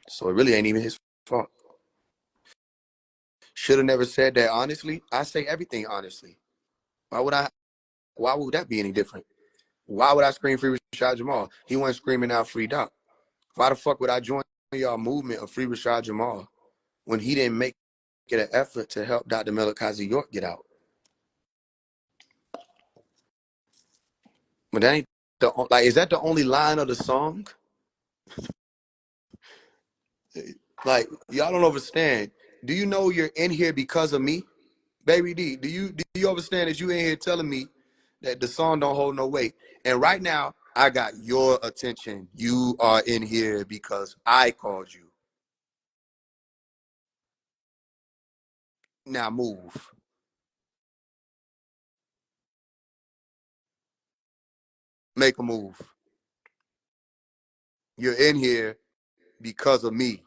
Speaker 4: So it really ain't even his fault. Should have never said that honestly. I say everything honestly. Why would that be any different? Why would I scream free Rashad Jamal? He wasn't screaming out free Doc. Why the fuck would I join y'all movement of free Rashad Jamal when he didn't make it an effort to help Dr. Melikazi York get out? But that ain't is that the only line of the song? Like, y'all don't understand. Do you know you're in here because of me? Baby D, do you understand that you in here telling me that the song don't hold no weight? And right now, I got your attention. You are in here because I called you. Now move. Make a move. You're in here because of me.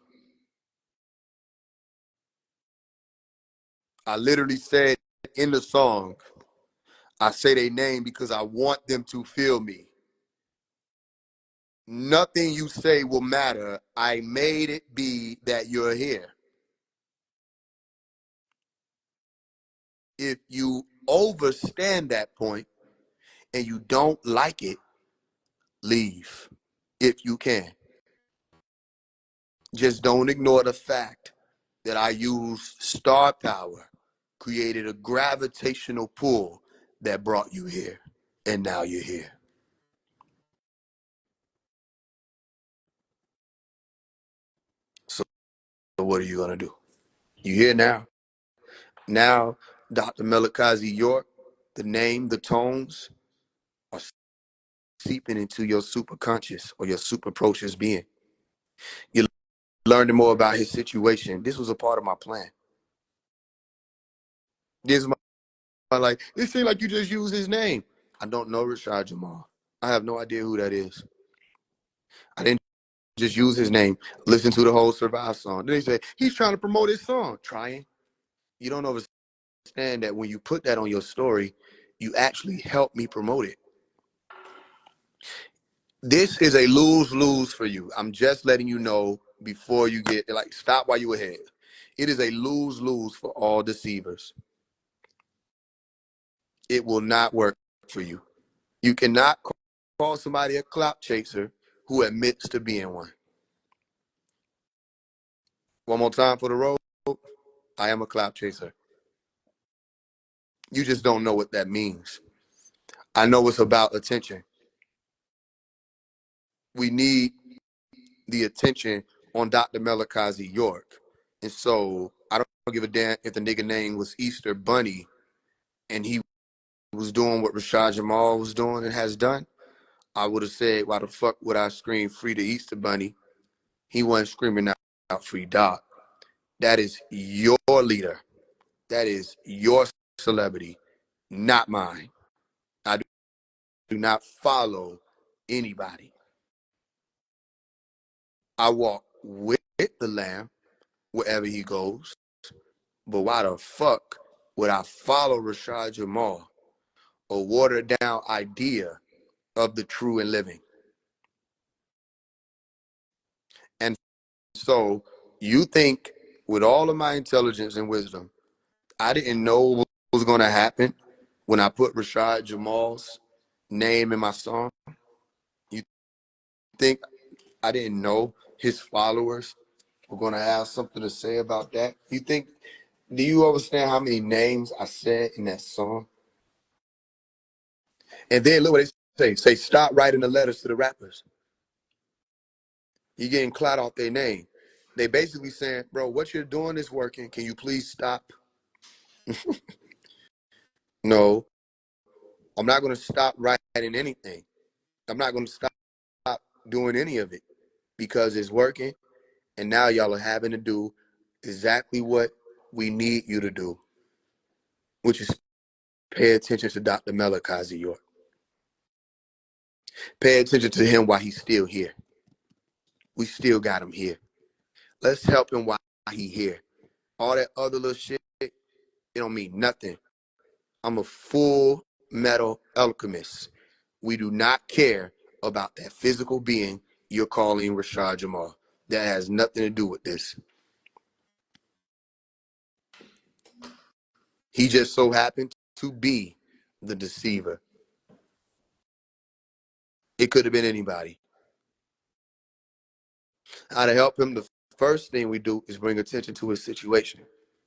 Speaker 4: I literally said in the song, I say their name because I want them to feel me. Nothing you say will matter. I made it be that you're here. If you overstand that point and you don't like it, leave if you can. Just don't ignore the fact that I used star power, created a gravitational pull that brought you here, and now you're here. So what are you going to do? You here now. Now, Dr. Melikazi York, the name, the tones are seeping into your superconscious or your superprocious being. You're learning more about his situation. This was a part of my plan. This is my, like, it seemed like you just used his name. I don't know Rashad Jamal. I have no idea who that is. I didn't just use his name. Listen to the whole Survive song. Then they say, he's trying to promote his song. Trying. You don't understand that when you put that on your story, you actually help me promote it. This is a lose-lose for you. I'm just letting you know before you get, like, stop while you ahead. It is a lose-lose for all deceivers. It will not work for you. You cannot call somebody a clout chaser who admits to being one. One more time for the road. I am a clout chaser. You just don't know what that means. I know it's about attention. We need the attention on Dr. Melakazi York. And so I don't give a damn if the nigga name was Easter Bunny and he was doing what Rashad Jamal was doing and has done. I would have said, why the fuck would I scream free the Easter Bunny? He wasn't screaming out free Doc. That is your leader. That is your celebrity, not mine. I do not follow anybody. I walk with the lamb wherever he goes. But why the fuck would I follow Rashad Jamal, a watered down idea of the true and living? And so you think with all of my intelligence and wisdom, I didn't know what was going to happen when I put Rashad Jamal's name in my song? You think I didn't know his followers were going to have something to say about that? Do you understand how many names I said in that song? And then look what they say. Say, stop writing the letters to the rappers. You're getting clout off their name. They basically saying, bro, what you're doing is working. Can you please stop? No, I'm not going to stop writing anything. I'm not going to stop doing any of it because it's working. And now y'all are having to do exactly what we need you to do, which is pay attention to Dr. Melakazi York. Pay attention to him while he's still here. We still got him here. Let's help him while he's here. All that other little shit, it don't mean nothing. I'm a full metal alchemist. We do not care about that physical being you're calling Rashad Jamal. That has nothing to do with this. He just so happened to be the deceiver. It could have been anybody. How to help him, the first thing we do is bring attention to his situation.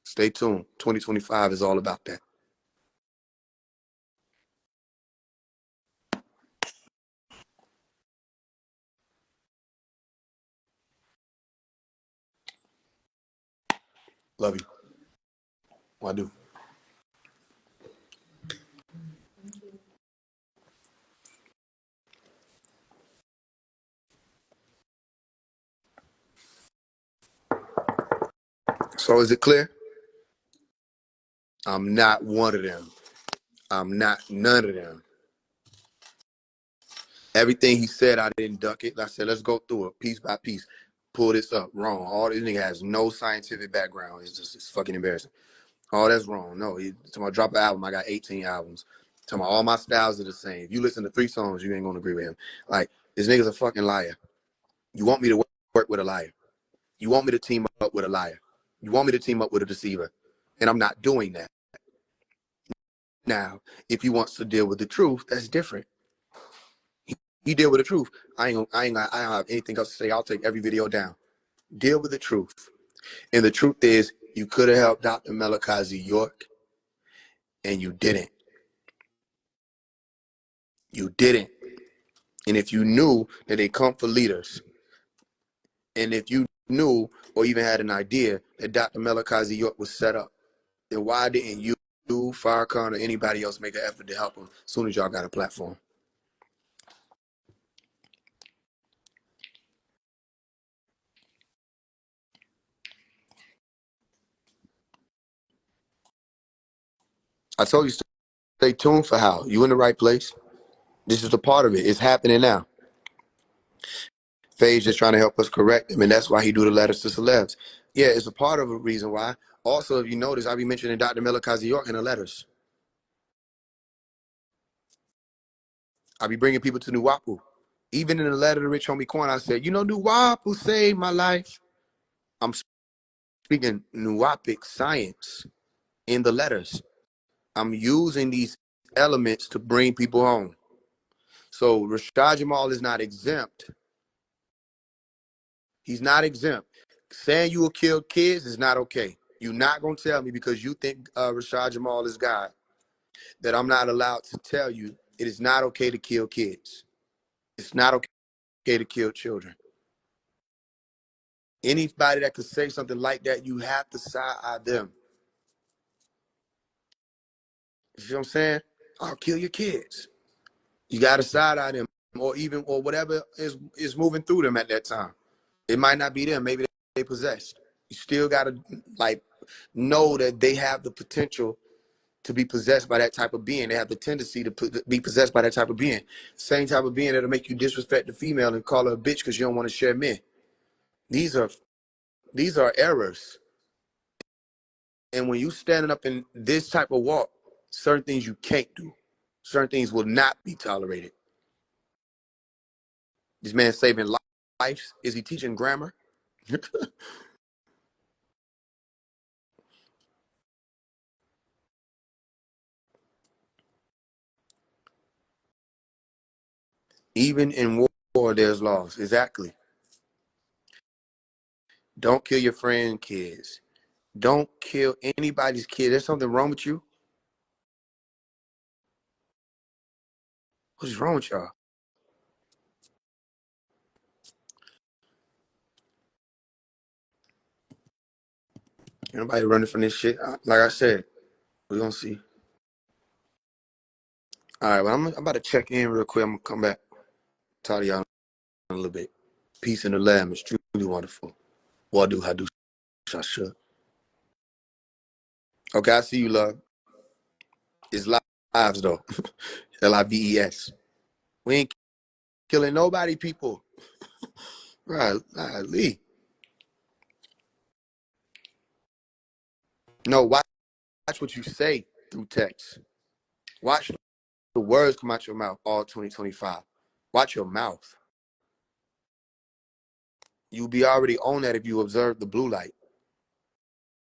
Speaker 4: Stay tuned. 2025 is all about that. Love you. I do. So is it clear? I'm not one of them. I'm not none of them. Everything he said, I didn't duck it. I said, let's go through it piece by piece. Pull this up. Wrong. All this nigga has no scientific background. It's fucking embarrassing. Oh, that's wrong. No, I drop an album. I got 18 albums. Talking about all my styles are the same. If you listen to 3 songs, you ain't gonna agree with him. Like, this nigga's a fucking liar. You want me to work with a liar. You want me to team up with a liar. You want me to team up with a deceiver. And I'm not doing that. Now, if he wants to deal with the truth, that's different. He deal with the truth. I don't have anything else to say. I'll take every video down. Deal with the truth. And the truth is, you could have helped Dr. Melakazi York, and you didn't. You didn't. And if you knew that they come for leaders, and if you knew or even had an idea that Dr. Melakazi York was set up, then why didn't you, Farrakhan, or anybody else make an effort to help him as soon as y'all got a platform? I told you, stay tuned for how. You in the right place. This is a part of it. It's happening now. Faise just trying to help us correct him, and that's why he do the letters to celebs. Yeah, it's a part of the reason why. Also, if you notice, I be mentioning Dr. Melakazi York in the letters. I be bringing people to Nuwapu. Even in the letter to Rich Homie Quan, I said, Nuwapu saved my life. I'm speaking Nuwapic science in the letters. I'm using these elements to bring people home. So Rashad Jamal is not exempt. He's not exempt. Saying you will kill kids is not okay. You're not gonna tell me because you think Rashad Jamal is God that I'm not allowed to tell you it is not okay to kill kids. It's not okay to kill children. Anybody that could say something like that, you have to side-eye them. You see what I'm saying? I'll kill your kids. You got to side-eye them, or whatever is moving through them at that time. It might not be them. Maybe they possessed. You still got to like know that they have the potential to be possessed by that type of being. They have the tendency to be possessed by that type of being. Same type of being that'll make you disrespect the female and call her a bitch because you don't want to share men. These are errors. And when you standing up in this type of walk, certain things you can't do. Certain things will not be tolerated. This man saving lives. Is he teaching grammar? Even in war, there's laws. Exactly. Don't kill your friend kids. Don't kill anybody's kid. There's something wrong with you. What is wrong with y'all? Anybody running from this shit? Like I said, we're going to see. All right, well, I'm about to check in real quick. I'm going to come back. Talk to y'all in a little bit. Peace in the Lamb is truly wonderful. Wadu hadu shasha. Okay, I see you, love. It's lives, though. Lives. We ain't killing nobody, people. Right, Lee. No, watch what you say through text. Watch the words come out your mouth all 2025. Watch your mouth. You'll be already on that if you observe the blue light.